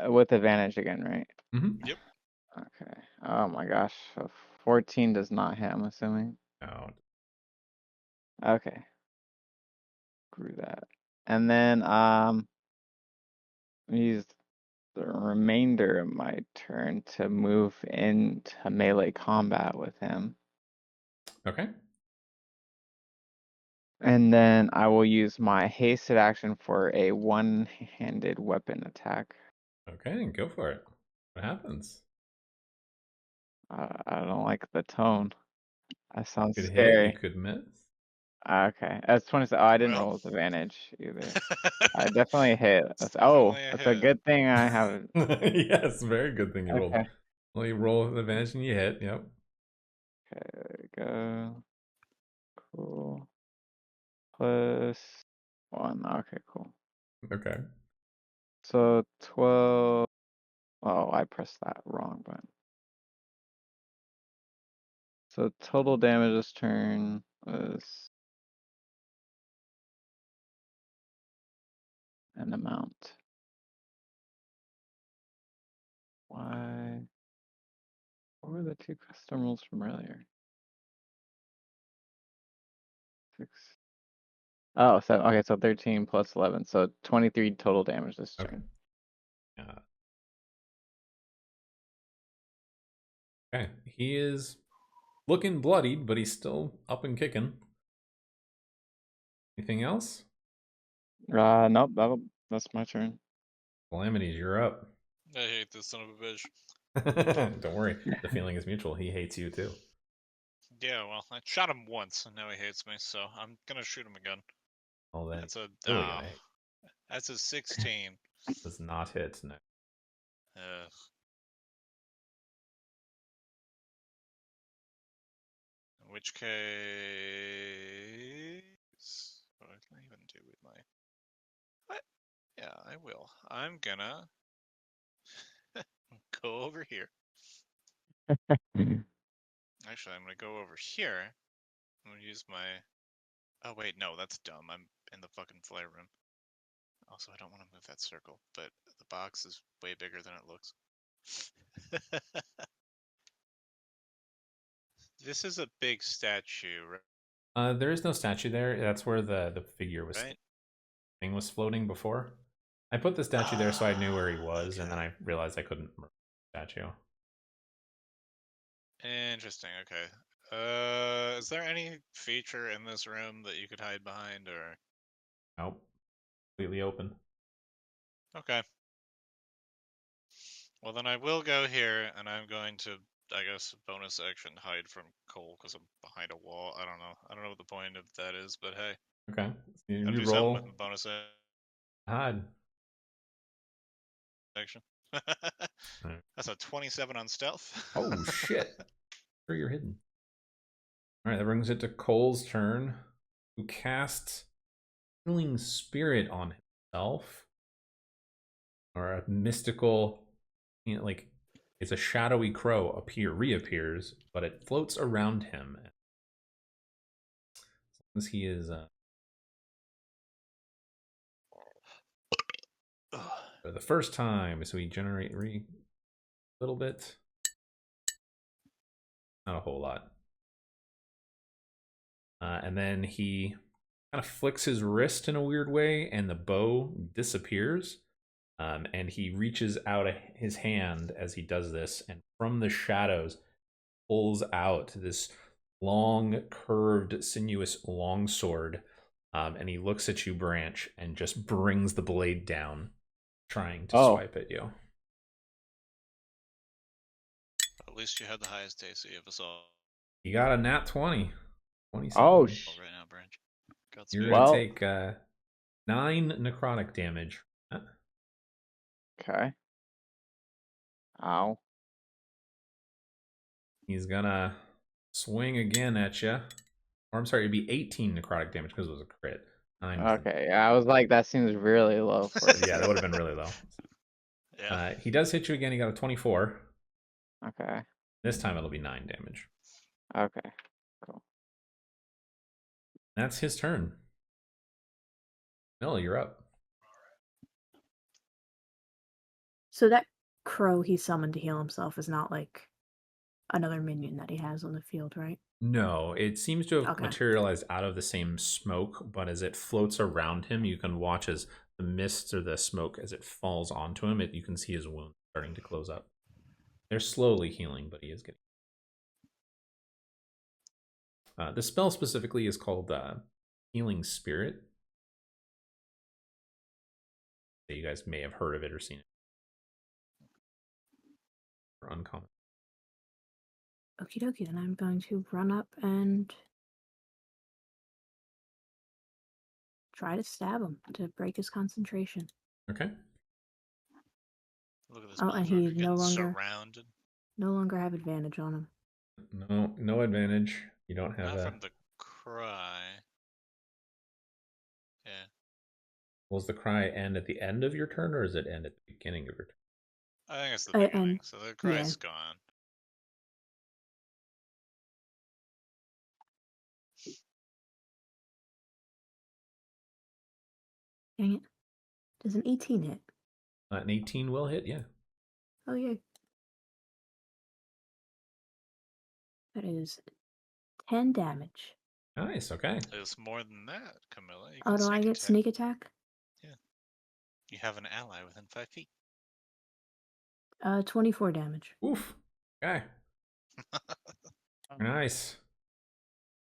With advantage again, right? Mm-hmm. Yep. Okay. Oh my gosh. 14 does not hit, I'm assuming. Oh. Okay. Screw that. And then use the remainder of my turn to move into melee combat with him. Okay. And then I will use my hasted action for a one-handed weapon attack. Okay, go for it. What happens? I don't like the tone. That sounds You could hit, you scary. could miss. Okay, that's 20. Oh, I didn't Well. roll with advantage either. I definitely hit. It's Oh, definitely a that's a hit. good thing I have. Yes, very good thing you rolled. Okay. Well, you roll with advantage and you hit. Yep. Okay, there we go. Cool. +1. Okay, cool. Okay. So 12. Oh, I pressed that wrong button. So total damage this turn is an amount. Why? What were the two custom rules from earlier? 6. Oh, so okay, so 13 plus 11, so 23 total damage this Okay. turn. Okay. He is looking bloodied, but he's still up and kicking. Anything else? Nope, that's my turn. Calamities, you're up. I hate this son of a bitch. Don't worry, the feeling is mutual. He hates you too. Yeah, well, I shot him once, and now he hates me, so I'm gonna shoot him again. Well then, That's a really gonna hate. that's a 16. Does not hit. No. Ugh. In which case, what can I even do with my? What? Yeah, I will. I'm gonna go over here. Actually, I'm gonna go over here. I'm gonna use my. Oh wait, no, that's dumb. I'm in the fucking flare room. Also, I don't want to move that circle, but the box is way bigger than it looks. This is a big statue, There is no statue there. That's where the figure was right? thing was floating before. I put the statue there so I knew where he was, and then Okay. I realized I couldn't remove the statue. Interesting. Okay. Is there any feature in this room that you could hide behind, or? Nope. Completely open. Okay. Well, then I will go here, and I'm going to, I guess, bonus action hide from Cole because I'm behind a wall. I don't know. I don't know what the point of that is, but hey, Okay. gotta You do something with roll. the bonus Hide. action. Alright. That's a 27 on stealth. Oh shit. Sure, you're hidden. Alright, that brings it to Cole's turn, who casts Healing Spirit on himself. Or a mystical, like it's a shadowy crow reappears, but it floats around him. As long as he is for the first time, so we generate a little bit. Not a whole lot. And then he kind of flicks his wrist in a weird way, and the bow disappears. And he reaches out his hand as he does this, and from the shadows pulls out this long, curved, sinuous longsword. And he looks at you, Branch, and just brings the blade down, trying to swipe at you. At least you had the highest AC of us all. You got a nat 20. 27. Oh, Right now, Branch. You're Godspeed. going to Well- take 9 necrotic damage. okay. Ow. He's going to swing again at you. Or I'm sorry, it'd be 18 necrotic damage because it was a crit. 9 is the- Okay, I was like, that seems really low for it. Yeah, that would have been really low. Yeah. He does hit you again. He got a 24. Okay. This time it'll be 9 damage. Okay. Cool. That's his turn. Miller, you're up. So that crow he summoned to heal himself is not like another minion that he has on the field, right? No, it seems to have Okay. materialized out of the same smoke, but as it floats around him, you can watch as the mist or the smoke, as it falls onto him, you can see his wound starting to close up. They're slowly healing, but he is getting... the spell specifically is called Healing Spirit. You guys may have heard of it or seen it. Or uncommon. Okie dokie, then I'm going to run up and try to stab him to break his concentration. Okay. Look at this Oh, and motherfucker he getting no longer surrounded. no longer have advantage on him. No advantage. You don't have Not a... from the cry. Yeah. Will the cry end at the end of your turn, or does it end at the beginning of your turn? I think it's the And- beginning, so the cry's gone. Dang it. Does an 18 hit? An 18 will hit, yeah. Oh, yay. That is 10 damage. Nice, okay. It's more than that, Camilla. You Oh, can do I sneak get attack. sneak attack? You have an ally within 5 feet. 24 damage. Oof. Okay. Nice.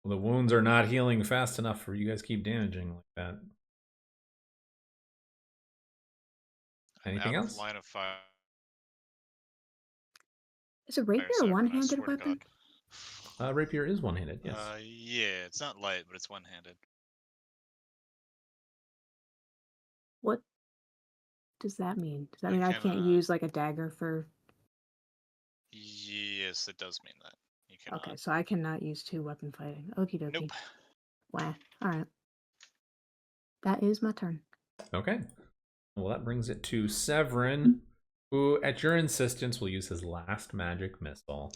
Well, the wounds are not healing fast enough for you guys to keep damaging like that. Anything out else? of line of fire. Is a rapier a Severin, I one-handed swear to weapon? God. Rapier is one-handed, yes. Yeah, it's not light, but it's one-handed. What does that mean? Does that You mean I can't cannot. use like a dagger for? Yes, it does mean that. You cannot. Okay, so I cannot use two weapon fighting. Okie dokie. Nope. Wah. All right. That is my turn. Okay. Well, that brings it to Severin, who, at your insistence, will use his last magic missile.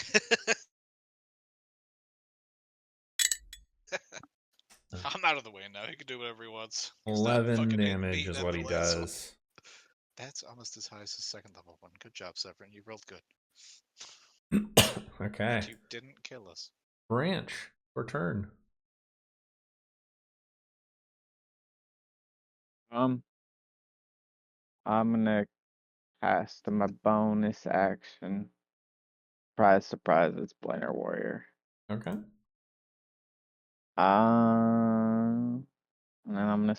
I'm out of the way now. He can do whatever he wants. He's not 11 fucking damage beating is him what for he the last one. does. That's almost as high as his second level one. Good job, Severin. You rolled good. Okay. And you didn't kill us. Branch, for turn. I'm gonna cast my bonus action. Surprise, surprise! It's Blinder Warrior. Okay. And then I'm gonna.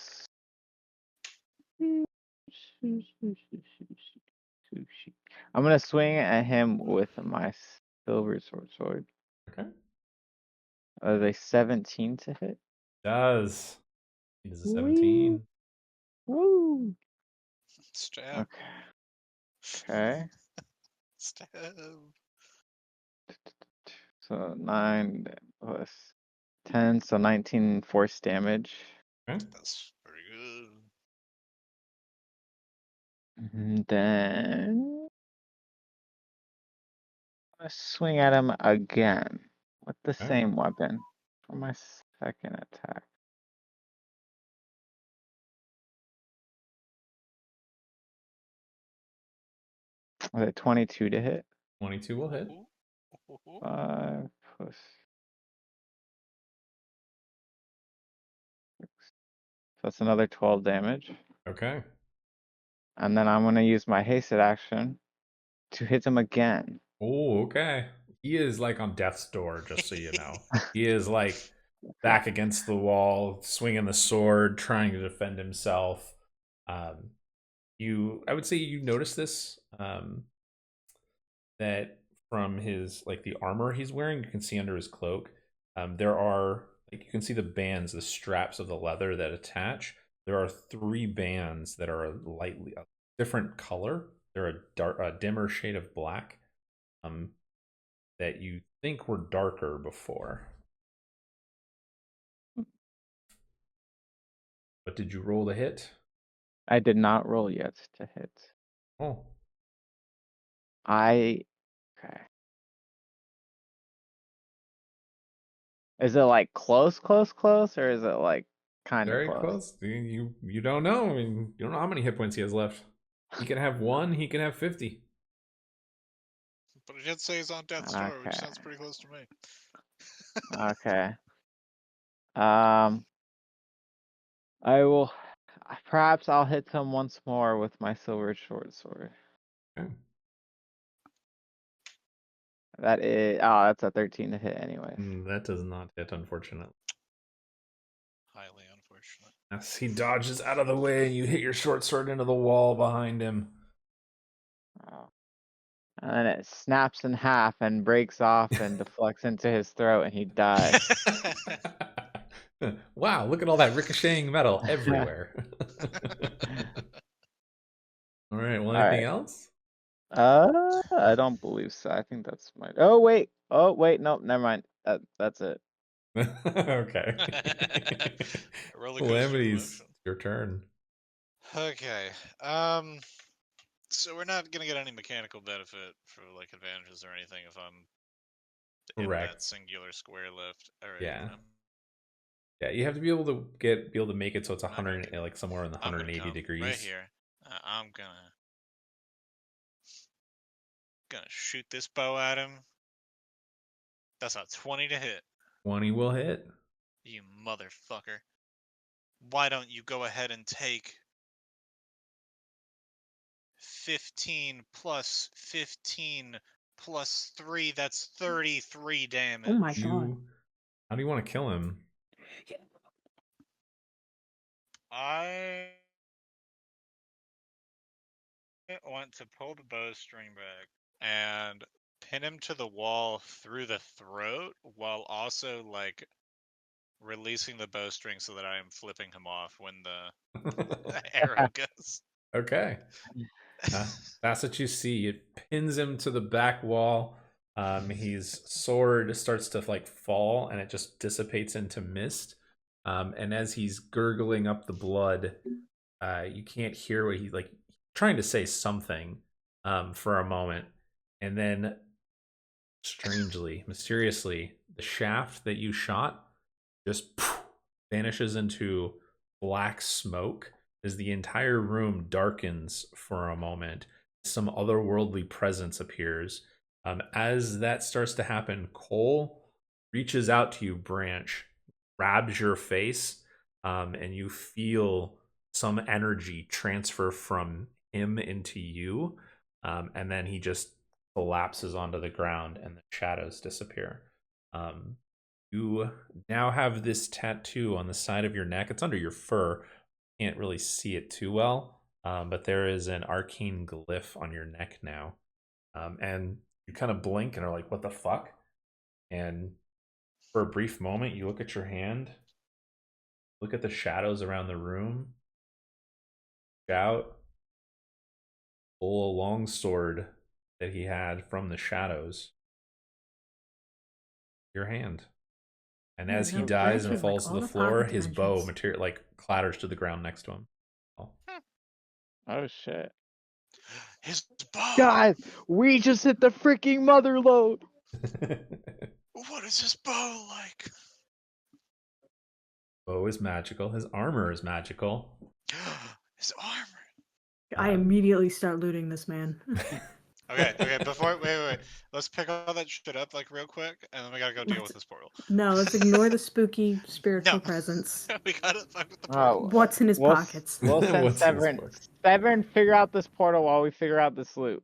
I'm gonna swing at him with my silver sword. Okay. Are they 17 to hit? Does. He does a Whee! 17. Woo! Stab. Okay. Stab. So 9 plus 10, so 19 force damage. Okay. That's pretty good. And then I'm gonna swing at him again with the Okay. same weapon for my second attack. Was it 22 to hit? 22 will hit. Ooh. 5 plus 6. So that's another 12 damage. Okay. And then I'm gonna use my hasted action to hit him again. Oh, okay. He is like on death's door, just so you know. He is like back against the wall, swinging the sword, trying to defend himself. I would say you notice this, that from his, like the armor he's wearing, you can see under his cloak, there are, like, you can see the bands, the straps of the leather that attach. There are 3 bands that are a different color. They're a dimmer shade of black, that you think were darker before. But did you roll the hit? I did not roll yet to hit. Oh, Okay. Is it like close, or is it like kind of very close? close. You don't know. I mean, you don't know how many hit points he has left. He can have 1. He can have 50. But he did say he's on death's door, which Okay. sounds pretty close to me. Okay. I will. Perhaps I'll hit him once more with my silver short sword. Okay. That is. Oh, that's a 13 to hit, anyways. That does not hit, unfortunately. Highly unfortunate. As he dodges out of the way, and you hit your short sword into the wall behind him. Oh. And then it snaps in half and breaks off and deflects into his throat, and he dies. Wow, look at all that ricocheting metal everywhere. All right, well, anything else? I don't believe so. I think that's my. Oh wait. Nope. Never mind. That's it. Okay. Roller coaster of Calamities, emotions. your turn. Okay. So we're not gonna get any mechanical benefit for like advantages or anything if I'm in that Correct. singular square left. All right. Yeah. Yeah, you have to be able to make it so it's I'm gonna 100, like somewhere in the I'm gonna 180 come degrees. right here. I'm gonna shoot this bow at him. That's a 20 to hit. 20 will hit. You motherfucker. Why don't you go ahead and take 15 plus 15 plus 3? That's 33 damage. Oh my god. How do you want to kill him? I want to pull the bowstring back. and pin him to the wall through the throat while also like releasing the bowstring so that I am flipping him off when the arrow goes. Okay. That's what you see. It pins him to the back wall. His sword starts to like fall and it just dissipates into mist. And as he's gurgling up the blood, you can't hear what he's like trying to say something for a moment. And then strangely, mysteriously, the shaft that you shot just vanishes into black smoke as the entire room darkens for a moment. Some otherworldly presence appears. As that starts to happen, Cole reaches out to you, Branch, grabs your face, and you feel some energy transfer from him into you. And then he just collapses onto the ground and the shadows disappear. You now have this tattoo on the side of your neck. It's under your fur. Can't really see it too well, but there is an arcane glyph on your neck now. And you kind of blink and are like, what the fuck? And for a brief moment, you look at your hand, look at the shadows around the room, shout, pull a long sword that he had from the shadows, your hand. And Yeah, as he no, dies Branch and has, like, falls to all the the floor, pocket his bow dimensions. material like clatters to the ground next to him. Oh. Oh shit. His bow! Guys, we just hit the freaking mother load. What is his bow like? Bow is magical. His armor is magical. His armor. I immediately start looting this man. Okay, before wait. Let's pick all that shit up like real quick, and then we gotta go deal with this portal. No, let's ignore the spooky spiritual No. presence. We gotta fuck with the portal. Oh, What's in his we'll pockets? we'll send What's in his Severn. pocket? Severn, figure out this portal while we figure out this loot.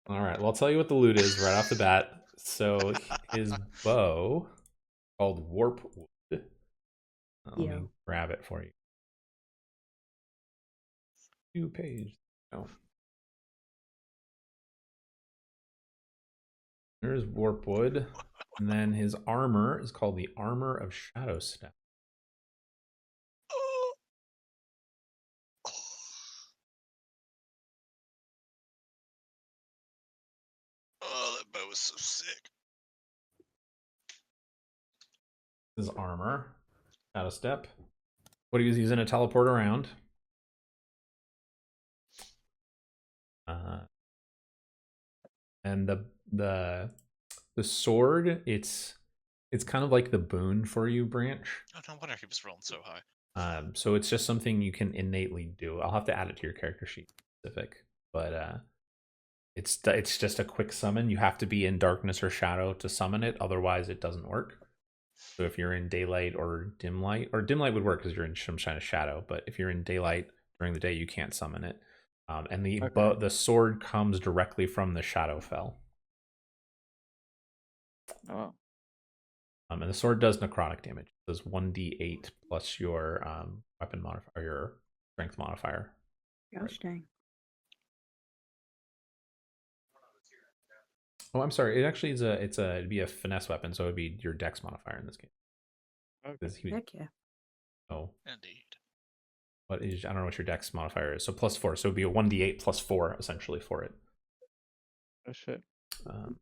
All right. Well, I'll tell you what the loot is right off the bat. So his bow, called Warp Wood. Let me grab it for you. 2 page. Oh. There's Warp Wood. And then his armor is called the Armor of Shadow Step. Oh, that bow is so sick. His armor, Shadow Step. What he was using to teleport around. And the sword, it's kind of like the boon for you, Branch. Oh, no wonder he was rolling so high. So it's just something you can innately do. I'll have to add it to your character sheet specific, but it's just a quick summon. You have to be in darkness or shadow to summon it, otherwise it doesn't work. So if you're in daylight or dim light would work because you're in some kind of shadow, but if you're in daylight during the day, you can't summon it. And the sword comes directly from the Shadowfell. Oh. And the sword does necrotic damage. It does 1d8 plus your weapon modifier, your strength modifier. Gosh dang. Oh, I'm sorry. It actually is it'd be a finesse weapon, so it'd be your dex modifier in this case. Okay. Heck yeah. Oh. Indeed. I don't know what your dex modifier is. So +4. So it'd be a 1d8 plus 4 essentially for it. Oh shit. Hell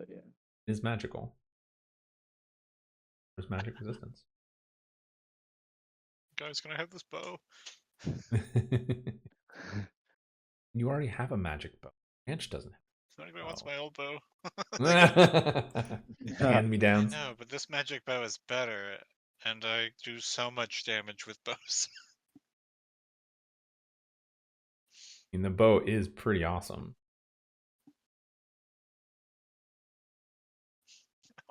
yeah. It is magical. There's magic resistance. Guys, can I have this bow? You already have a magic bow. Branch doesn't have. Anybody wants my old bow? Hand me downs. No, but this magic bow is better, and I do so much damage with bows. I mean, the bow is pretty awesome.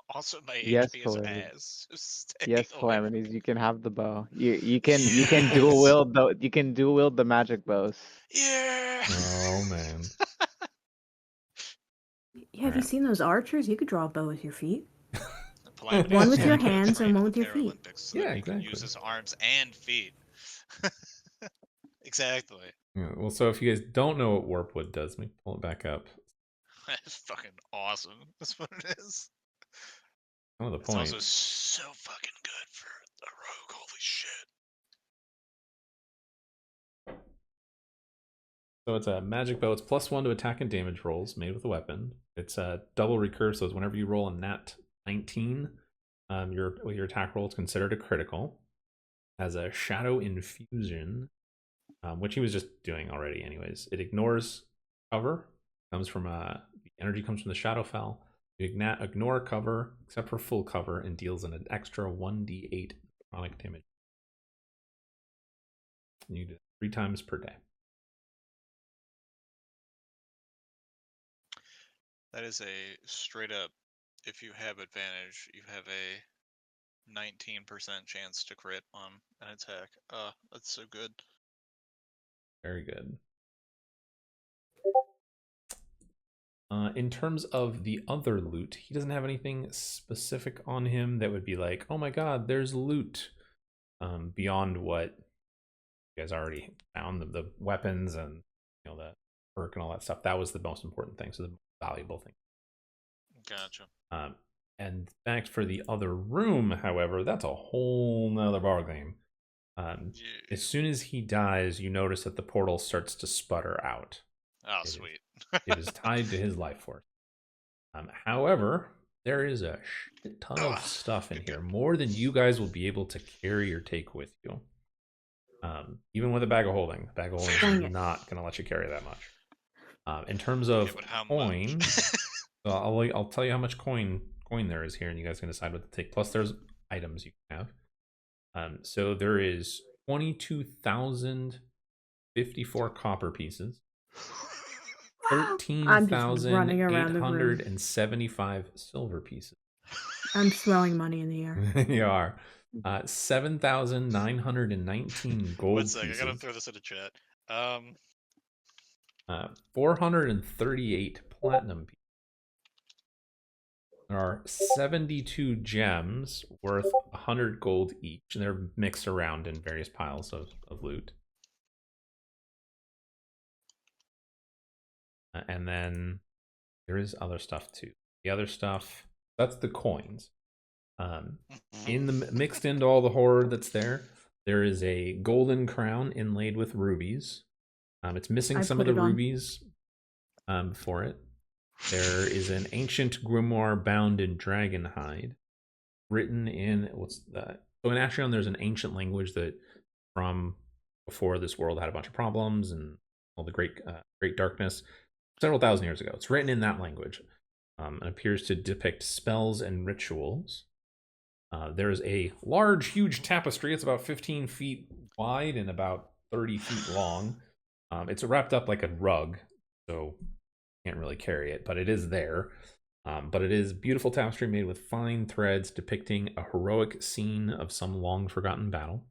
Also, my Yes, HP is Calamity. ass. Just stay Yes, away Calamities, you can have the bow. You can dual wield the magic bows. Yeah. Oh man. Yeah, have you seen those archers? You could draw a bow with your feet. Calamity One is with your gonna get hands and trained one at with your the feet. Paralympics so Yeah, that he can use exactly. his arms and feet. Exactly. Yeah, well, so if you guys don't know what warp wood does, let me pull it back up. That's fucking awesome. That's what it is. Oh, the It's also point. so fucking good for a rogue. Holy shit. So it's a magic bow. It's +1 to attack and damage rolls made with a weapon. It's a double recurve, so it's whenever you roll a nat 19, your attack roll is considered a critical. Has a shadow infusion, which he was just doing already, anyways. It ignores cover. Comes from the energy comes from the shadow fell. You ignore cover except for full cover and deals an extra 1d8 chronic damage. And you do it 3 times per day. That is a straight up, if you have advantage, you have a 19% chance to crit on an attack. That's so good. Very good. In terms of the other loot, he doesn't have anything specific on him that would be like, oh my god, there's loot. Beyond what you guys already found, the weapons and the perk and all that stuff. That was the most important thing, so the most valuable thing. Gotcha. And thanks for the other room, however, that's a whole nother ballgame. As soon as he dies, you notice that the portal starts to sputter out. Oh, sweet. It is tied to his life force. However, there is a shit ton of stuff in here, more than you guys will be able to carry or take with you. Even with a bag of holding. The bag of holding is not going to let you carry that much. In terms of coin, I'll tell you how much coin there is here, and you guys can decide what to take. Plus, there's items you can have. So there is 22,054 copper pieces. 13,875 silver pieces. I'm throwing money in the air. You are. 7,919 gold One sec, pieces. I gotta throw this in the chat. 438 platinum pieces. There are 72 gems worth 100 gold each, and they're mixed around in various piles of loot. And then there is other stuff too. The other stuff, that's the coins. Mixed into all the hoard that's there is a golden crown inlaid with rubies. It's missing some of the rubies for it. There is an ancient grimoire bound in dragon hide, written in what's that? So in Ashion, there's an ancient language that from before this world had a bunch of problems and all the great darkness several thousand years ago. It's written in that language and appears to depict spells and rituals. There's a large, huge tapestry. It's about 15 feet wide and about 30 feet long. It's wrapped up like a rug, so can't really carry it, but it is there. But it is beautiful tapestry made with fine threads depicting a heroic scene of some long-forgotten battle.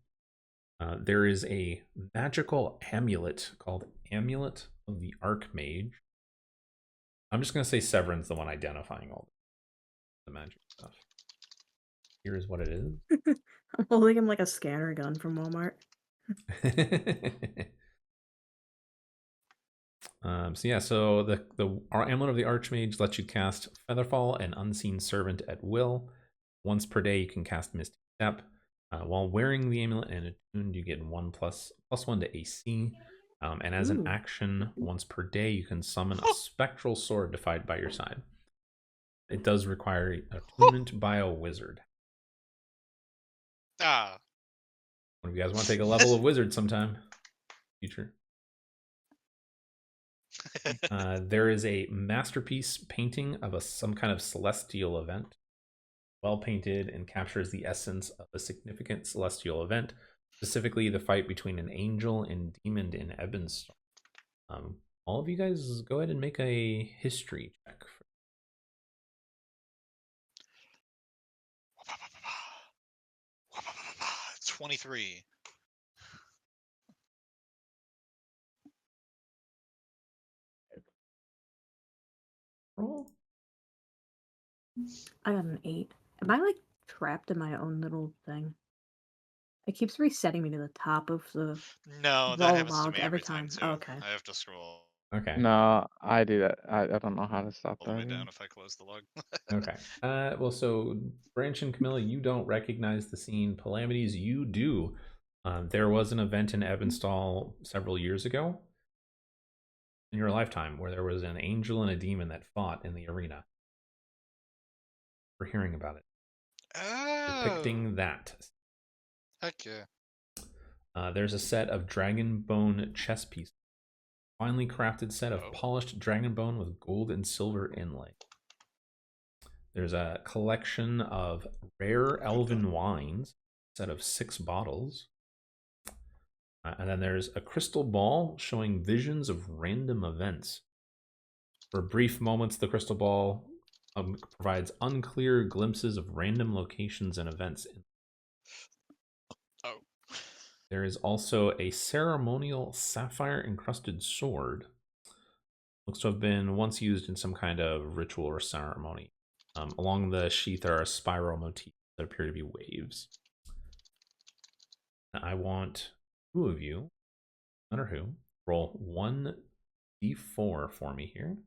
There is a magical amulet called Amulet of the Archmage. I'm just going to say Severin's the one identifying all the magic stuff. Here is what it is. I'm holding him like a scanner gun from Walmart. So the Amulet of the Archmage lets you cast Featherfall and Unseen Servant at will. Once per day, you can cast Misty Step. While wearing the amulet and attuned, you get +1 to AC. And as an action, once per day, you can summon a spectral sword to fight by your side. It does require attunement by a wizard. One of you guys want to take a level of wizard sometime? Future. There is a masterpiece painting of some kind of celestial event. Well painted and captures the essence of a significant celestial event, specifically the fight between an angel and demon in Ebonstorm. All of you guys go ahead and make a history check. 23. Roll. I got an 8. Am I like trapped in my own little thing? It keeps resetting me to the top of the No, that roll happens to log me every every time time. too. Oh, okay. I have to scroll Okay. No, I do that. I don't know how to stop all the that. way down Either. if I close the log. Okay. Well, so Branch and Camilla, you don't recognize the scene. Calamities, you do. There was an event in Evanstal several years ago in your lifetime where there was an angel and a demon that fought in the arena. We're hearing about it. Oh, Depicting that. heck yeah. There's a set of dragon bone chess pieces. Finely crafted set of Oh. polished dragon bone with gold and silver inlay. There's a collection of rare elven wines, set of 6 bottles. And then there's a crystal ball showing visions of random events. For brief moments, the crystal ball provides unclear glimpses of random locations and events. Oh. There is also a ceremonial sapphire encrusted sword. Looks to have been once used in some kind of ritual or ceremony. Along the sheath are a spiral motif that appear to be waves. I want 2 of you, no matter who, roll 1d4 for me here.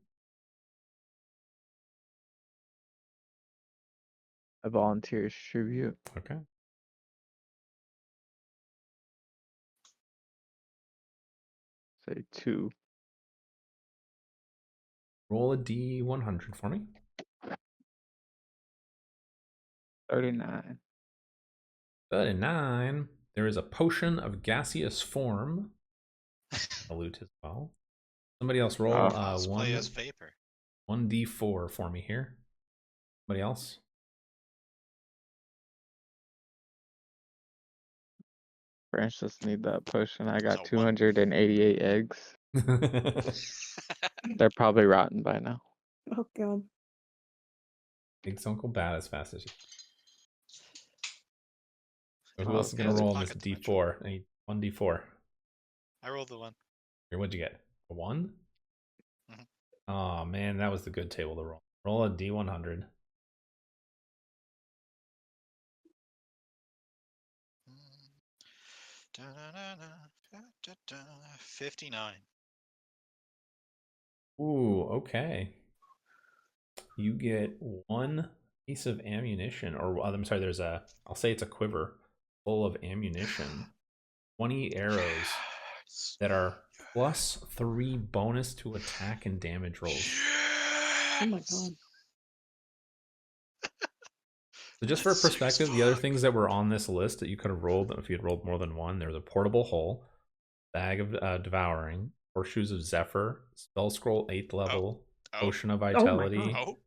A volunteer's tribute. Okay. Say 2. Roll a d100 for me. 39. 39. There is a potion of gaseous form. A loot as well. Somebody else roll Cosplay as vapor. 1d4 for me here. Somebody else? Branch just need that potion. I got So one. 288 eggs. They're probably rotten by now. Oh god. Makes Uncle Bad as fast as you. So who Oh, else is going to okay. roll on this Pocket dimension. d4? I need 1d4. I rolled the 1. Here, what'd you get? A 1? Mhm. Oh man, that was the good table to roll. Roll a d100. 59. Ooh, okay. You get 1 piece of ammunition, or I'm sorry, I'll say it's a quiver full of ammunition. 20 arrows Yes. that are +3 bonus to attack and damage rolls. Oh my god. So just for That's sick as perspective, the other fuck. things that were on this list that you could have rolled if you had rolled more than 1, there was a portable hole, bag of devouring, horseshoes of Zephyr, spell scroll 8th level, potion of vitality, Oh.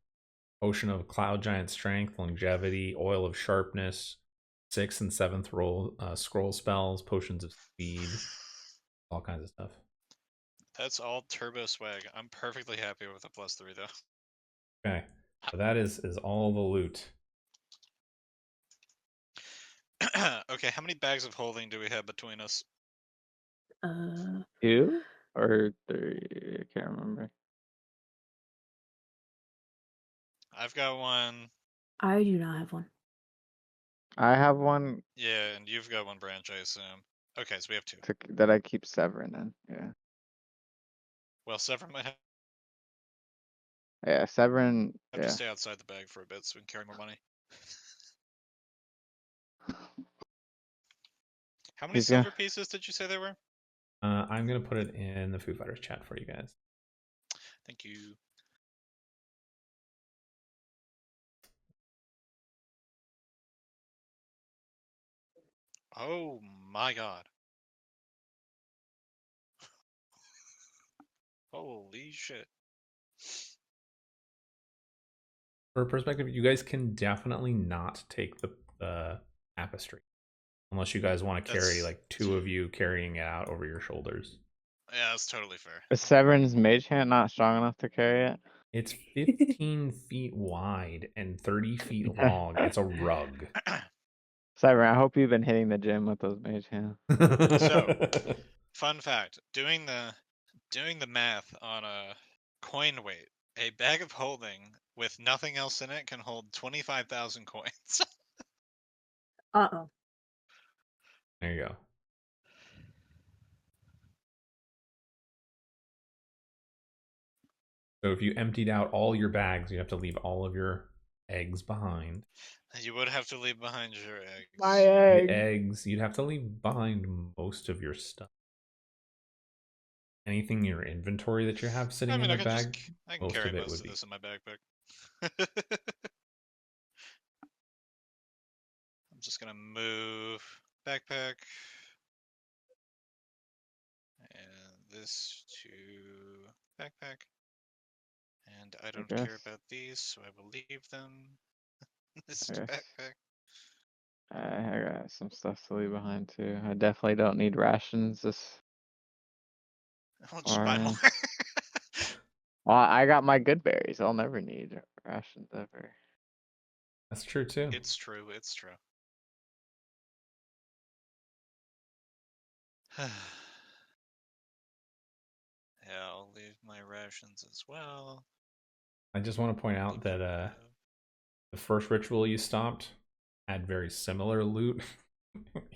potion of cloud giant strength, longevity, oil of sharpness, 6th and 7th roll scroll spells, potions of speed, all kinds of stuff. That's all turbo swag. I'm perfectly happy with a +3 though. Okay, so that is all the loot. Okay, how many bags of holding do we have between us? 2 or 3? I can't remember. I've got 1. I do not have one. I have one Yeah, and you've got 1 branch, I assume. Okay, so we have 2. that I keep severing in. Yeah. Well, Sever might have Yeah, severing. to Yeah. stay outside the bag for a bit so we can carry more money. How many He's gonna. silver pieces did you say there were? I'm going to put it in the Foo Fighters chat for you guys. Thank you. Oh my god. Holy shit. For perspective, you guys can definitely not take the tapestry unless you guys want to carry That's like 2 of you carrying it out over your shoulders. yeah, that's totally fair. Is Severin's mage hand not strong enough to carry it? It's 15 feet wide and 30 feet long. It's a rug. Severin, I hope you've been hitting the gym with those mage hands. So, fun fact, doing the math on a coin weight, a bag of holding with nothing else in it can hold 25,000 coins. Uh-oh. There you go. So if you emptied out all your bags, you have to leave all of your eggs behind. You would have to leave behind your eggs. My The egg. eggs, you'd have to leave behind most of your stuff. Anything in your inventory that you have sitting I mean, in I the can bag, I can most carry of it most would of be. this in my backpack. I'm just gonna move backpack and this to backpack. And I don't care guess. about these, so I will leave them. This I to guess. backpack. I got some stuff to leave behind too. I definitely don't need rations this. I'll just buy more. Well, I got my good berries. I'll never need rations ever. That's true too. It's true, it's true. Yeah, I'll leave my rations as well. I just want to point out Leave that what I have. the first ritual you stopped had very similar loot.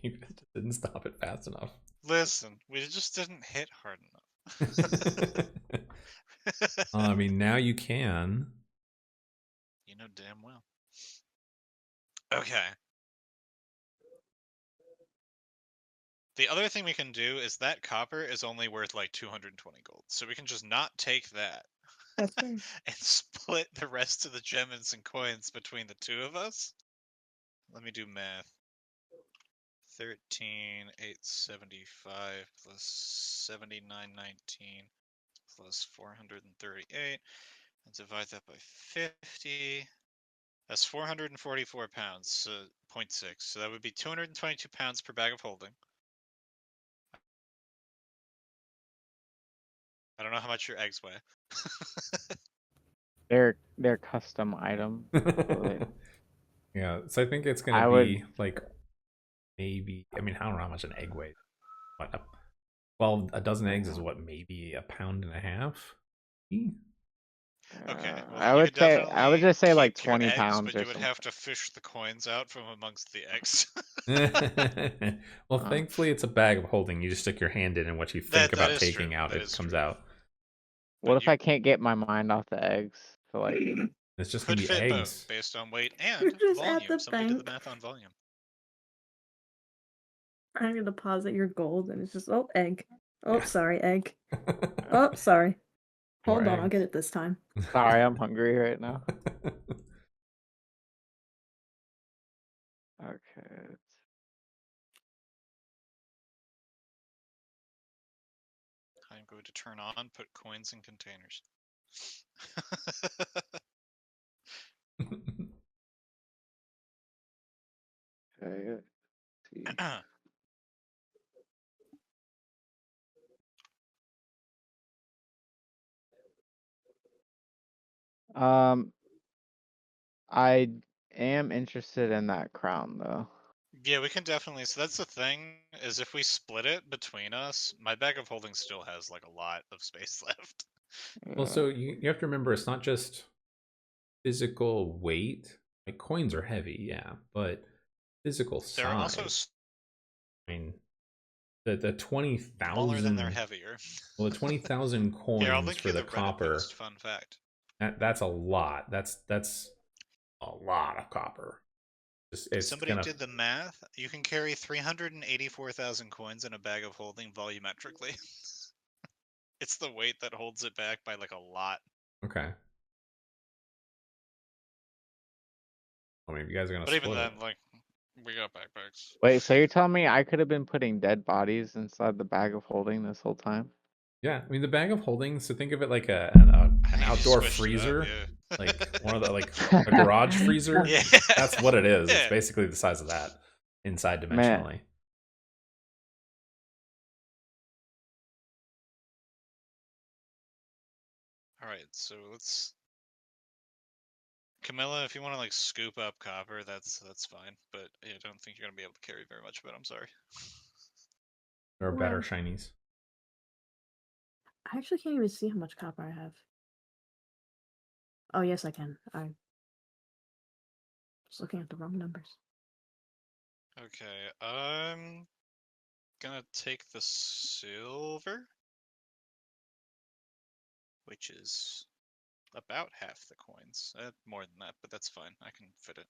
You just didn't stop it fast enough. Listen, we just didn't hit hard enough. I mean, now you can. You know damn well. Okay. The other thing we can do is that copper is only worth like 220 gold. So we can just not take that. That's fair. And split the rest of the gems and coins between the two of us. Let me do math. 13,875 plus 7919 plus 438. And divide that by 50. That's 444 pounds, so 0.6. So that would be 222 pounds per bag of holding. I don't know how much your eggs weigh. They're custom item. Yeah, so I think it's I gonna would- be like maybe. I mean, I don't know how much an egg weighs. What? Well, a dozen eggs is what, maybe a pound and a half. Okay, well I then you would could say definitely I would just say like keep your 20 eggs, pounds but or you would something. have to fish the coins out from amongst the eggs. Well, thankfully, it's a bag of holding. You just stick your hand in, and what you think That about is taking true. out, That it is comes true. out. What But if you I can't get my mind off the eggs? So like, It's just gonna could be fit both eggs. based on weight and You're just at volume. the Somebody did the bank. math on volume. I'm gonna deposit your gold, and it's just egg. Oh, Yeah. sorry, egg. Oh, sorry. More Hold on, I'll eggs. get it this time. sorry, I'm hungry right now. Okay. I'm going to turn on, put coins in containers. Okay. Let's see. I am interested in that crown though. Yeah, we can definitely. So that's the thing, is if we split it between us, my bag of holding still has like a lot of space left. Well, so you have to remember, it's not just physical weight. Like, coins are heavy, yeah, but physical They're also size. I mean, the smaller than they're 20,000. heavier. Well, the 20,000 Here, I'll coins link for you the the Reddit copper. post. Fun fact. That's a lot. That's a lot of copper. It's Somebody gonna. did the math. You can carry 384,000 coins in a bag of holding volumetrically. It's the weight that holds it back by like a lot. Okay. I mean, if you guys are gonna But even split then, it. like, we got backpacks. Wait, so you're telling me I could have been putting dead bodies inside the bag of holding this whole time? Yeah, I mean the bag of holding. So think of it like an You outdoor squished it up, freezer, yeah. like one of the like a garage freezer. Yeah. That's what it is. It's Yeah. basically the size of that, inside Man. dimensionally. All right, so let's. Camilla, if you want to like scoop up copper, that's fine. But I don't think you're gonna be able to carry very much of it. I'm sorry. There are better Well, shinies. I actually can't even see how much copper I have. Oh, yes, I can. I was looking at the wrong numbers. Okay. gonna take the silver, which is about half the coins. More than that, but that's fine. I can fit it.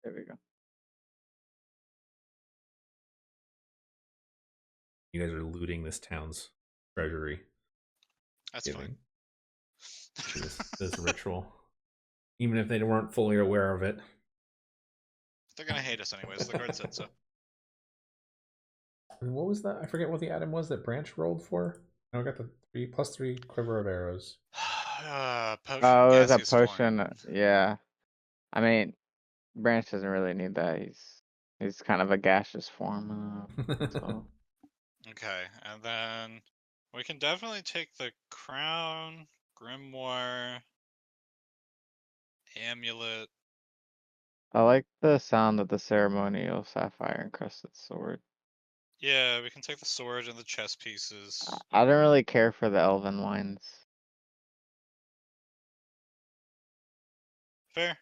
There we go. You guys are looting this town's treasury. That's Giving fine. this ritual, even if they weren't fully aware of it. They're gonna hate us anyways. The guard said so. And what was that? I forget what the item was that Branch rolled for. I got the 3+3 quiver of arrows. Potion Oh, it was a gaseous form. potion. Yeah. I mean, Branch doesn't really need that. He's kind of a gaseous form. So Okay, and then we can definitely take the crown, grimoire, amulet. I like the sound of the ceremonial sapphire encrusted sword. Yeah, we can take the sword and the chess pieces. I don't really care for the elven wines. Fair.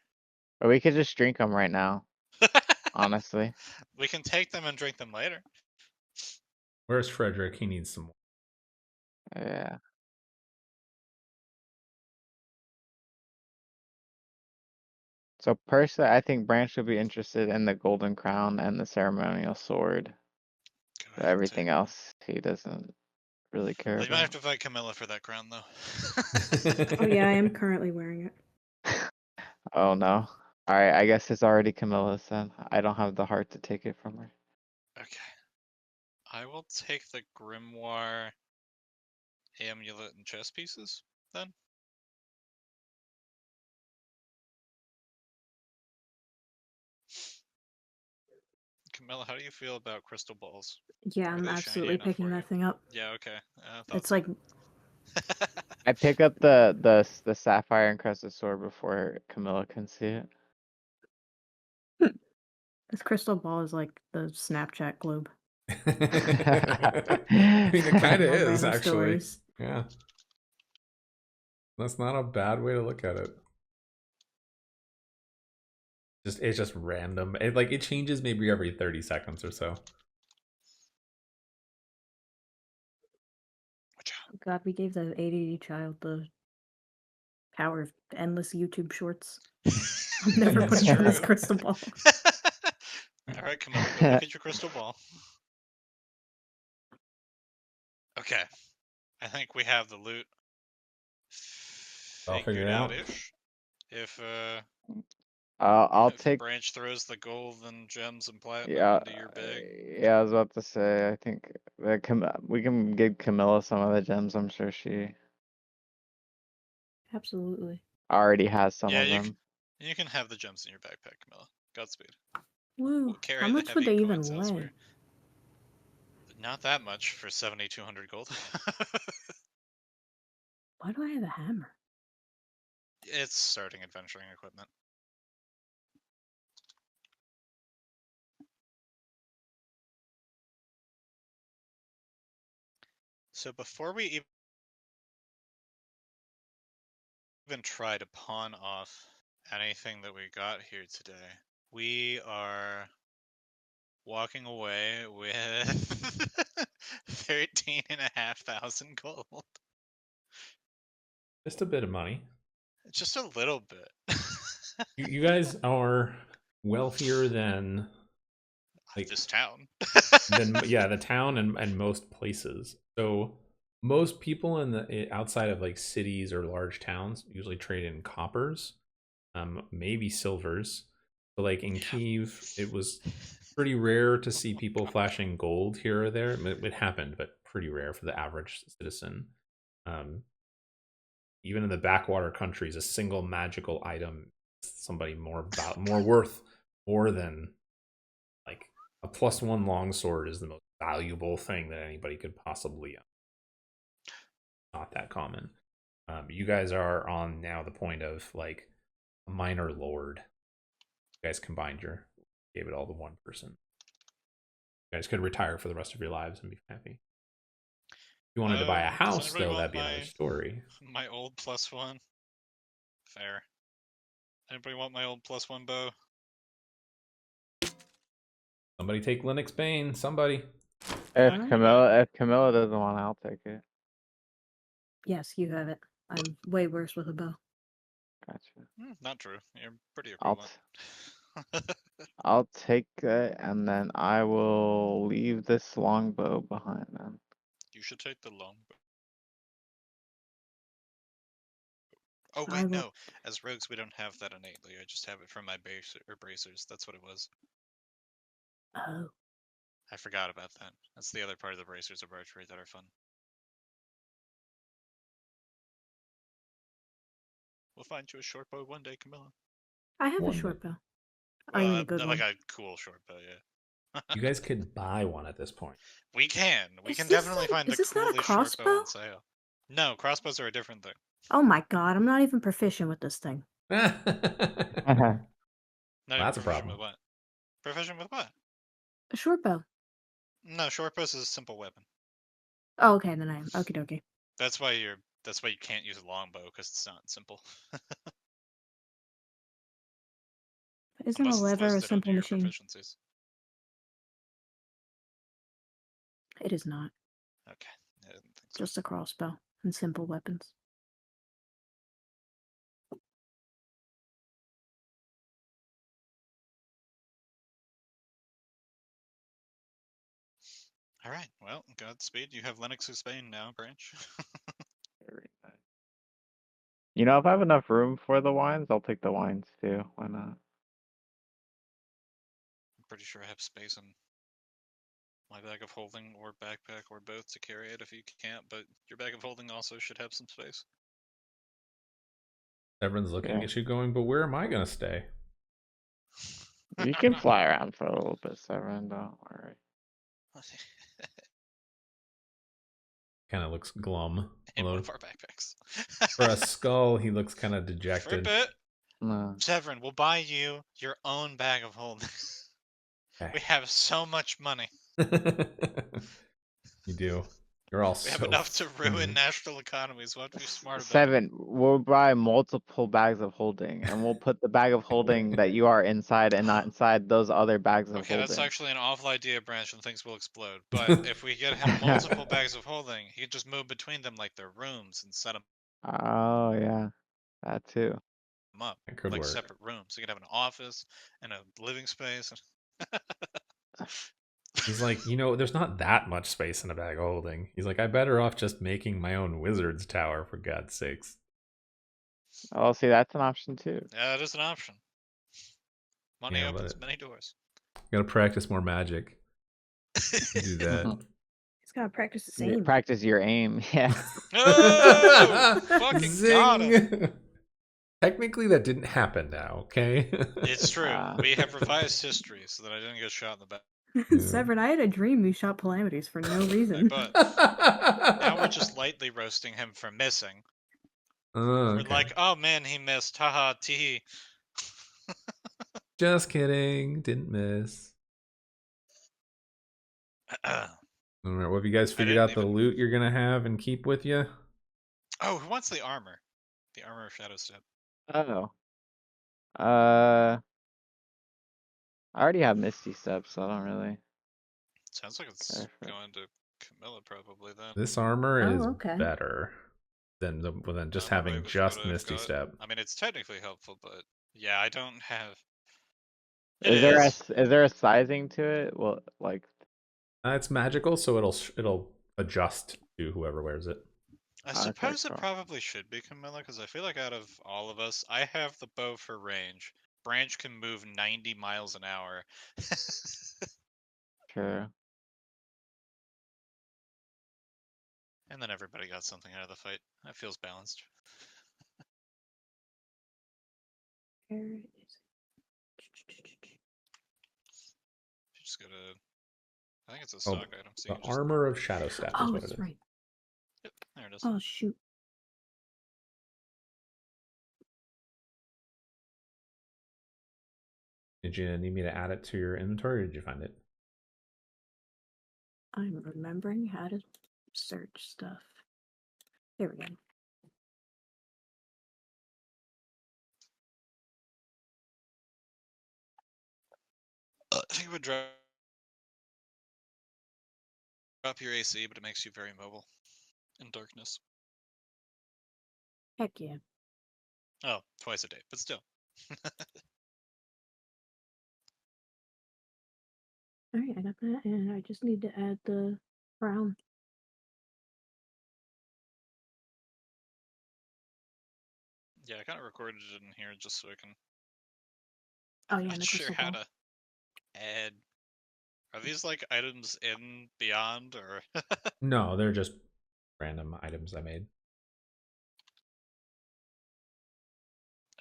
Or we could just drink them right now, honestly. We can take them and drink them later. Where's Frederick? He needs some more. Yeah. So personally, I think Branch would be interested in the golden crown and the ceremonial sword. Go But ahead and everything take them. else, he doesn't really care You might have about. to fight Camilla for that crown, though. Oh yeah, I am currently wearing it. Oh no. Alright, I guess it's already Camilla's then. I don't have the heart to take it from her. Okay. I will take the grimoire, amulet, and chess pieces, then. Camilla, how do you feel about crystal balls? Yeah, Are I'm they shiny absolutely enough picking for you? that thing up. Yeah, okay. I thought It's so. like I pick up the sapphire encrusted sword before Camilla can see it. this crystal ball is like the Snapchat globe. I mean, it kind of More is, random actually. stories. Yeah. That's not a bad way to look at it. It's just random. It changes maybe every 30 seconds or so. Oh God, we gave the ADD child the power of endless YouTube shorts. I'm never That's putting on this true. crystal ball. All right, Camilla, go look at your crystal ball. Okay. I think we have the loot I'll figure figured it out. out-ish. If I'll if take. Branch throws the gold and gems and platinum Yeah, into your bag. yeah. I was about to say. I think that we can give Camilla some of the gems. I'm sure she Absolutely. already has some Yeah, of them. you can have the gems in your backpack, Camilla. Godspeed. Woo. We'll carry How the much would heavy they coins even elsewhere. weigh? Not that much for 7,200 gold. Why do I have a hammer? It's starting adventuring equipment. So before we even try to pawn off anything that we got here today, we are walking away with 13,500 gold. Just a bit of money. Just a little bit. You guys are wealthier than This town. the town and most places. So most people in the outside of cities or large towns usually trade in coppers, maybe silvers. So in Kiev, it was pretty rare to see people flashing gold here or there. It happened, but pretty rare for the average citizen. Even in the backwater countries, a single magical item, somebody more worth more than a +1 longsword is the most valuable thing that anybody could possibly own. Not that common. You guys are on now the point of a minor lord. You guys gave it all to one person. You guys could retire for the rest of your lives and be happy. If you wanted to buy a house, though, that'd be another story. My old +1. Fair. Anybody want my old +1 bow? Somebody take Linux Bane. Somebody. If Alright. Camilla doesn't want, I'll take it. Yes, you have it. I'm way worse with a bow. Gotcha. Not true. You're pretty I'll equivalent. I'll take it, and then I will leave this longbow behind then. You should take the longbow. Oh I wait, will. no. As rogues, we don't have that innately. I just have it from my bracers. That's what it was. Oh. I forgot about that. That's the other part of the bracers of archery that are fun. We'll find you a short bow one day, Camilla. I have One a short bow. Well, I mean a good like one. a cool short bow, yeah. You guys could buy one at this point. We can. We Is can this definitely like- find is the this not a coolest short bow on crossbow? sale. No, crossbows are a different thing. Oh my god, I'm not even proficient with this thing. That's No, a proficient problem. with what? Proficient with what? A short bow. No, short bows is a simple weapon. Oh, okay, then I am. Okie dokie. That's why you can't use a longbow because it's not simple. Isn't a Unless it's lever a listed under simple your machine? proficiencies. It is not. Okay, I didn't think so. Just a crossbow and simple weapons. All right. Well, Godspeed. You have Linux Spain now, Branch. Very nice. You know, if I have enough room for the wines, I'll take the wines too. Why not? I'm pretty sure I have space in my bag of holding or backpack or both to carry it if you can't, but your bag of holding also should have some space. Everyone's looking Yeah. at you going, but where am I going to stay? You can fly around for a little bit, Severin. Don't worry. Kind of looks glum. In one Although of our backpacks. for a skull, he looks kind of dejected. For a bit, No. Severin, we'll buy you your own bag of holding. Okay. We have so much money. You do. You're all We so have enough to ruin stingy. national economies. We'll have to be smart about it. Seven, we'll buy multiple bags of holding, and we'll put the bag of holding that you are inside and not inside those other bags of Okay, holding. that's actually an awful idea, Branch, and things will explode. But if we get him multiple bags of holding, he can just move between them like they're rooms and set them Oh yeah, that too. up It could like work. separate rooms. You could have an office and a living space. He's like, there's not that much space in a bag of holding. He's like, I'm better off just making my own wizard's tower, for God's sakes. Oh, see, that's an option too. Yeah, it is an option. Money Yeah, but opens many doors. gotta practice more magic to do that. He's gotta practice the Yeah, same. practice your aim. Yeah. Oh, fucking got him. Zing! Technically, that didn't happen now, okay? It's true. Ah. We have revised history so that I didn't get shot in the back. Yeah. Severin, I had a dream you shot calamities for no reason. But now we're just lightly roasting him for missing. Oh, We're okay. like, oh man, he missed. Haha, tee. Just kidding. Didn't miss. All right, what have you guys figured didn't out the even loot you're gonna have and keep with you? Oh, who wants the armor? The armor of Shadow Step. Oh. I already have Misty Step, so I don't really. Sounds like it's care for it. going to Camilla probably then. This armor Oh, is okay. better than just I'm alright having with just what I've Misty got. Step. I mean, it's technically helpful, but yeah, I don't have. Is there a sizing to it? Well, like. It's magical, so it'll adjust to whoever wears it. I Okay, suppose cool. it probably should be Camilla, because I feel like out of all of us, I have the bow for range. Branch can move 90 miles an hour. True. And then everybody got something out of the fight. That feels balanced. Where is it? Just go to. I think it's a Oh, stock item. So the you can just... armor of Shadow Step is Oh, what it that's is. right. Yep, there it is. Oh, shoot. Did you need me to add it to your inventory, or did you find it? I'm remembering how to search stuff. There we go. I think it would drive Drop your AC, but it makes you very mobile in darkness. Heck yeah. Oh, twice a day, but still. All right, I got that, and I just need to add the crown. Yeah, I kind of recorded it in here just so I can. Oh I'm yeah, not and the sure crystal how ball. to add. Are these like items in Beyond or? No, they're just random items I made.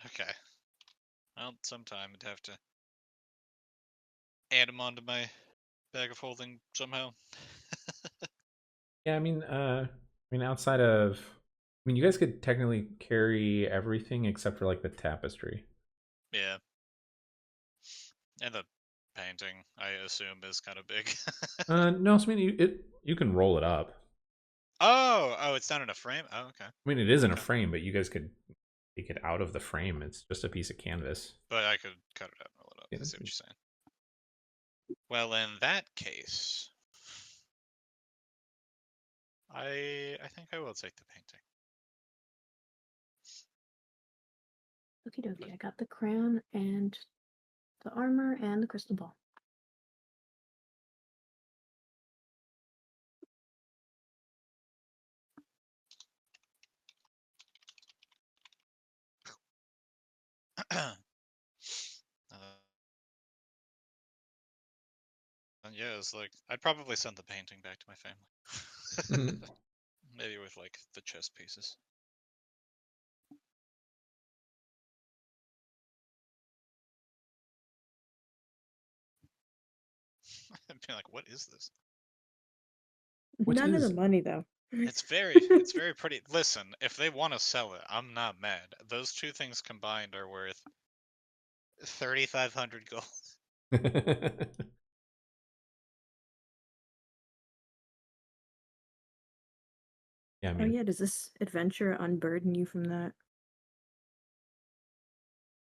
Okay. Well, sometime I'd have to add them onto my bag of holding somehow. Yeah, I mean, outside of, you guys could technically carry everything except for like the tapestry. Yeah. And the painting, I assume, is kind of big. No, so, I mean, you can roll it up. Oh, it's not in a frame? Oh, okay. I mean, it is in a Okay. frame, but you guys could take it out of the frame. It's just a piece of canvas. But I could cut it out and roll it up. Yeah. I see what you're saying. Well, in that case, I think I will take the painting. Okie dokie, I got the crown and the armor and the crystal ball. And yeah, it's like I'd probably send the painting back to my family. Mhm. Maybe with like the chess pieces. I'd be like, what is this? What None of the is- money though. It's very pretty. Listen, if they want to sell it, I'm not mad. Those two things combined are worth 3,500 gold. Yeah, I Oh mean, yeah, does this adventure unburden you from that?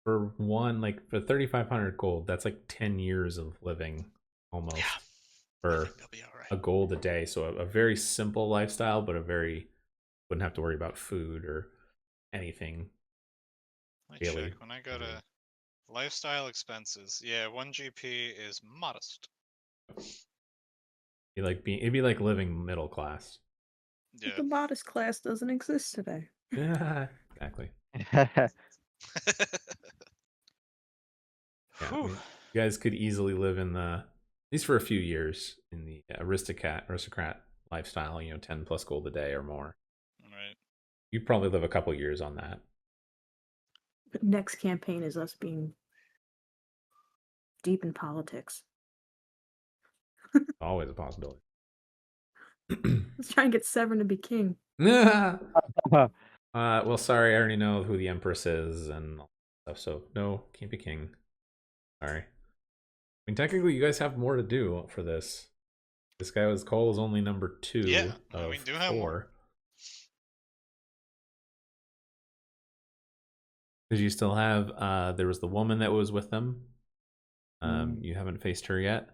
for one, like for 3,500 gold, that's like 10 years of living almost Yeah, I for think they'll be all a right. gold a day. So a very simple lifestyle, but wouldn't have to worry about food or anything Let me daily. check. When I go to lifestyle expenses, yeah, 1 GP is modest. It'd be like living middle class. Yeah. The modest class doesn't exist today. Yeah, exactly. Yeah, I Whew. mean, you guys could easily live in at least for a few years, in the aristocrat lifestyle. 10 plus gold a day or more. Right. You'd probably live a couple years on that. Next campaign is us being deep in politics. Always a possibility. Let's try and get Severn to be king. Well, sorry, I already know who the Empress is and all that stuff, so no, can't be king. Sorry. I mean, technically, you guys have more to do for this. This guy Cole is only number 2 Yeah, of we do have 4. more. Because you still have, there was the woman that was with them. Mm. You haven't faced her yet.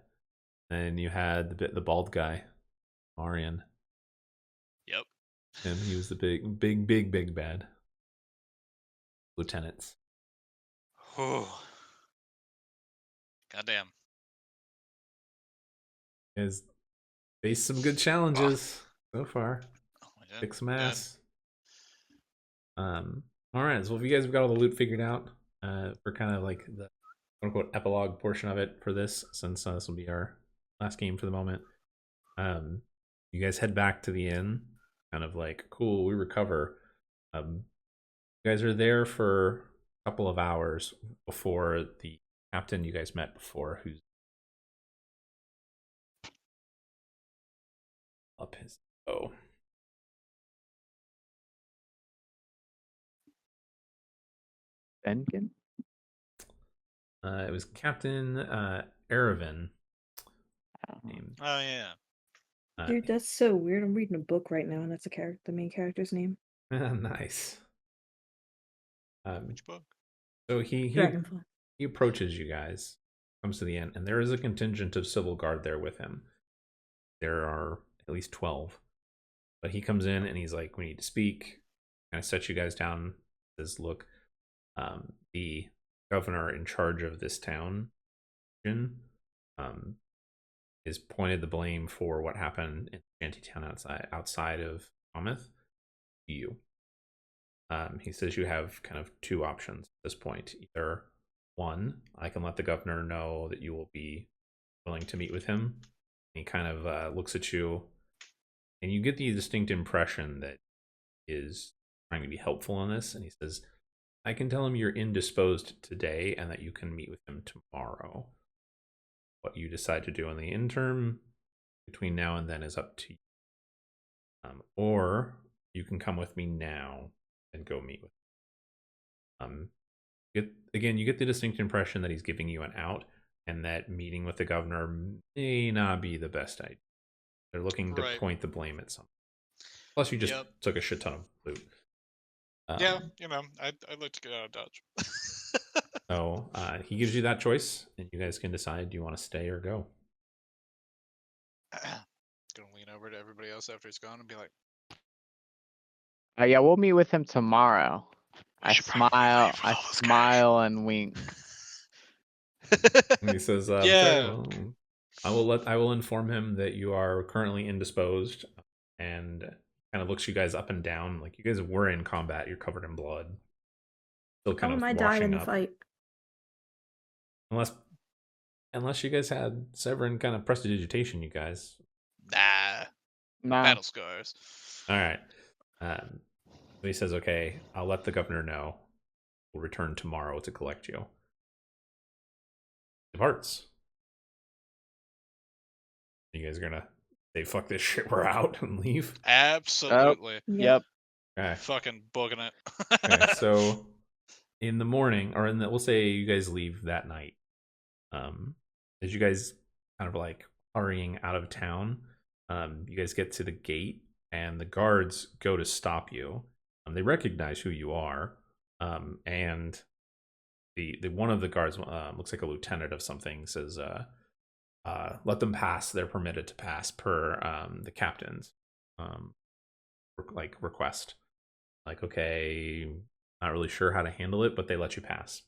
And you had the bald guy, Marion. Yep. And he was the big bad. Lieutenants. Whew. Goddamn. You guys faced some good challenges so far. Oh, we did. Kick some We did. ass. All right. So if you guys have got all the loot figured out, for kind of like the quote unquote epilogue portion of it for this, since this will be our last game for the moment. You guys head back to the inn, kind of like, cool, we recover. You guys are there for a couple of hours before the captain you guys met before, who's up his Benkin? it was Captain Aravan. Named. Oh yeah. Dude, that's so weird. I'm reading a book right now, and that's the main character's name. Nice. Which book? So he Dragonfly. he approaches you guys, comes to the inn, and there is a contingent of civil guard there with him. There are at least 12. But he comes in and he's like, we need to speak. Kind of sets you guys down. Says, look, the governor in charge of this town is pointed the blame for what happened in Shantytown outside of Thomas to you. He says you have kind of two options at this point. Either one, I can let the governor know that you will be willing to meet with him. He kind of looks at you, and you get the distinct impression that he is trying to be helpful in this. And he says, I can tell him you're indisposed today and that you can meet with him tomorrow. What you decide to do in the interim between now and then is up to you. Or you can come with me now and go meet with him. You get the distinct impression that he's giving you an out, and that meeting with the governor may not be the best idea. They're looking to point the blame at something. Plus, you just took a shit ton of loot. Yeah, I'd like to get out of Dodge. So he gives you that choice, and you guys can decide, do you want to stay or go? Gonna lean over to everybody else after he's gone and be like, Yeah, we'll meet with him tomorrow. We I should probably leave smile, with I all those smile and wink. And he says, Yeah. "Very well. I will inform him that you are currently indisposed," and kind of looks you guys up and down. Like, you guys were in combat. You're covered in blood. Still kind of I washing died in the up. fight. Unless you guys had Severin kind of prestidigitation, you guys. Nah. Battle scars. All right. So he says, okay, I'll let the governor know. We'll return tomorrow to collect you. Departs. You guys are gonna say, fuck this shit, we're out, and leave? Absolutely. Yep. Okay. Fucking booking it. Okay, so in the morning, or we'll say you guys leave that night. As you guys kind of like hurrying out of town, you guys get to the gate, and the guards go to stop you. They recognize who you are, and the one of the guards looks like a lieutenant of something, says, let them pass. They're permitted to pass per the captain's request. Like, okay, not really sure how to handle it, but they let you pass.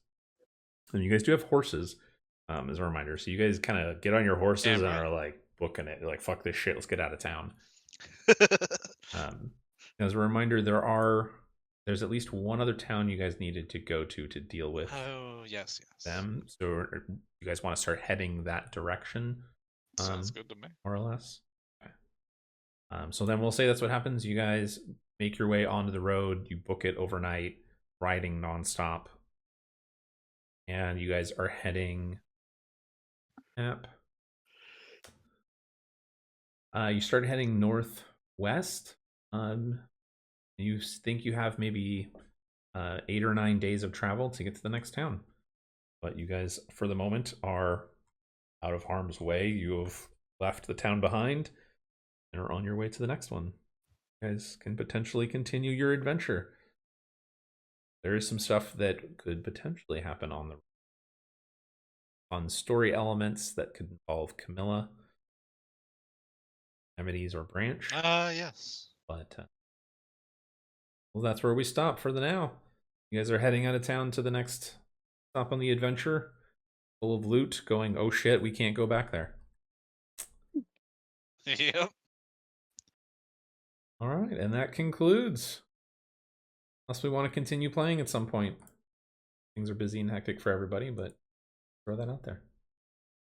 And you guys do have horses, as a reminder. So you guys kind of get on your horses and are like booking it. You're like, fuck this shit, let's get out of town. As a reminder, there's at least one other town you guys needed to go to deal with. Oh, yes. Them. So you guys want to start heading that direction? Sounds good to me. More or less. Okay. So then we'll say that's what happens. You guys make your way onto the road. You book it overnight, riding nonstop. And you guys are heading you start heading northwest. You think you have maybe 8 or 9 days of travel to get to the next town. But you guys, for the moment, are out of harm's way. You have left the town behind and are on your way to the next one. You guys can potentially continue your adventure. There is some stuff that could potentially happen on story elements that could involve Camilla, Amities, or Branch. Yes. But well, that's where we stop for the now. You guys are heading out of town to the next stop on the adventure, full of loot, going, oh shit, we can't go back there. Yep. All right, and that concludes. Unless we want to continue playing at some point. Things are busy and hectic for everybody, but throw that out there.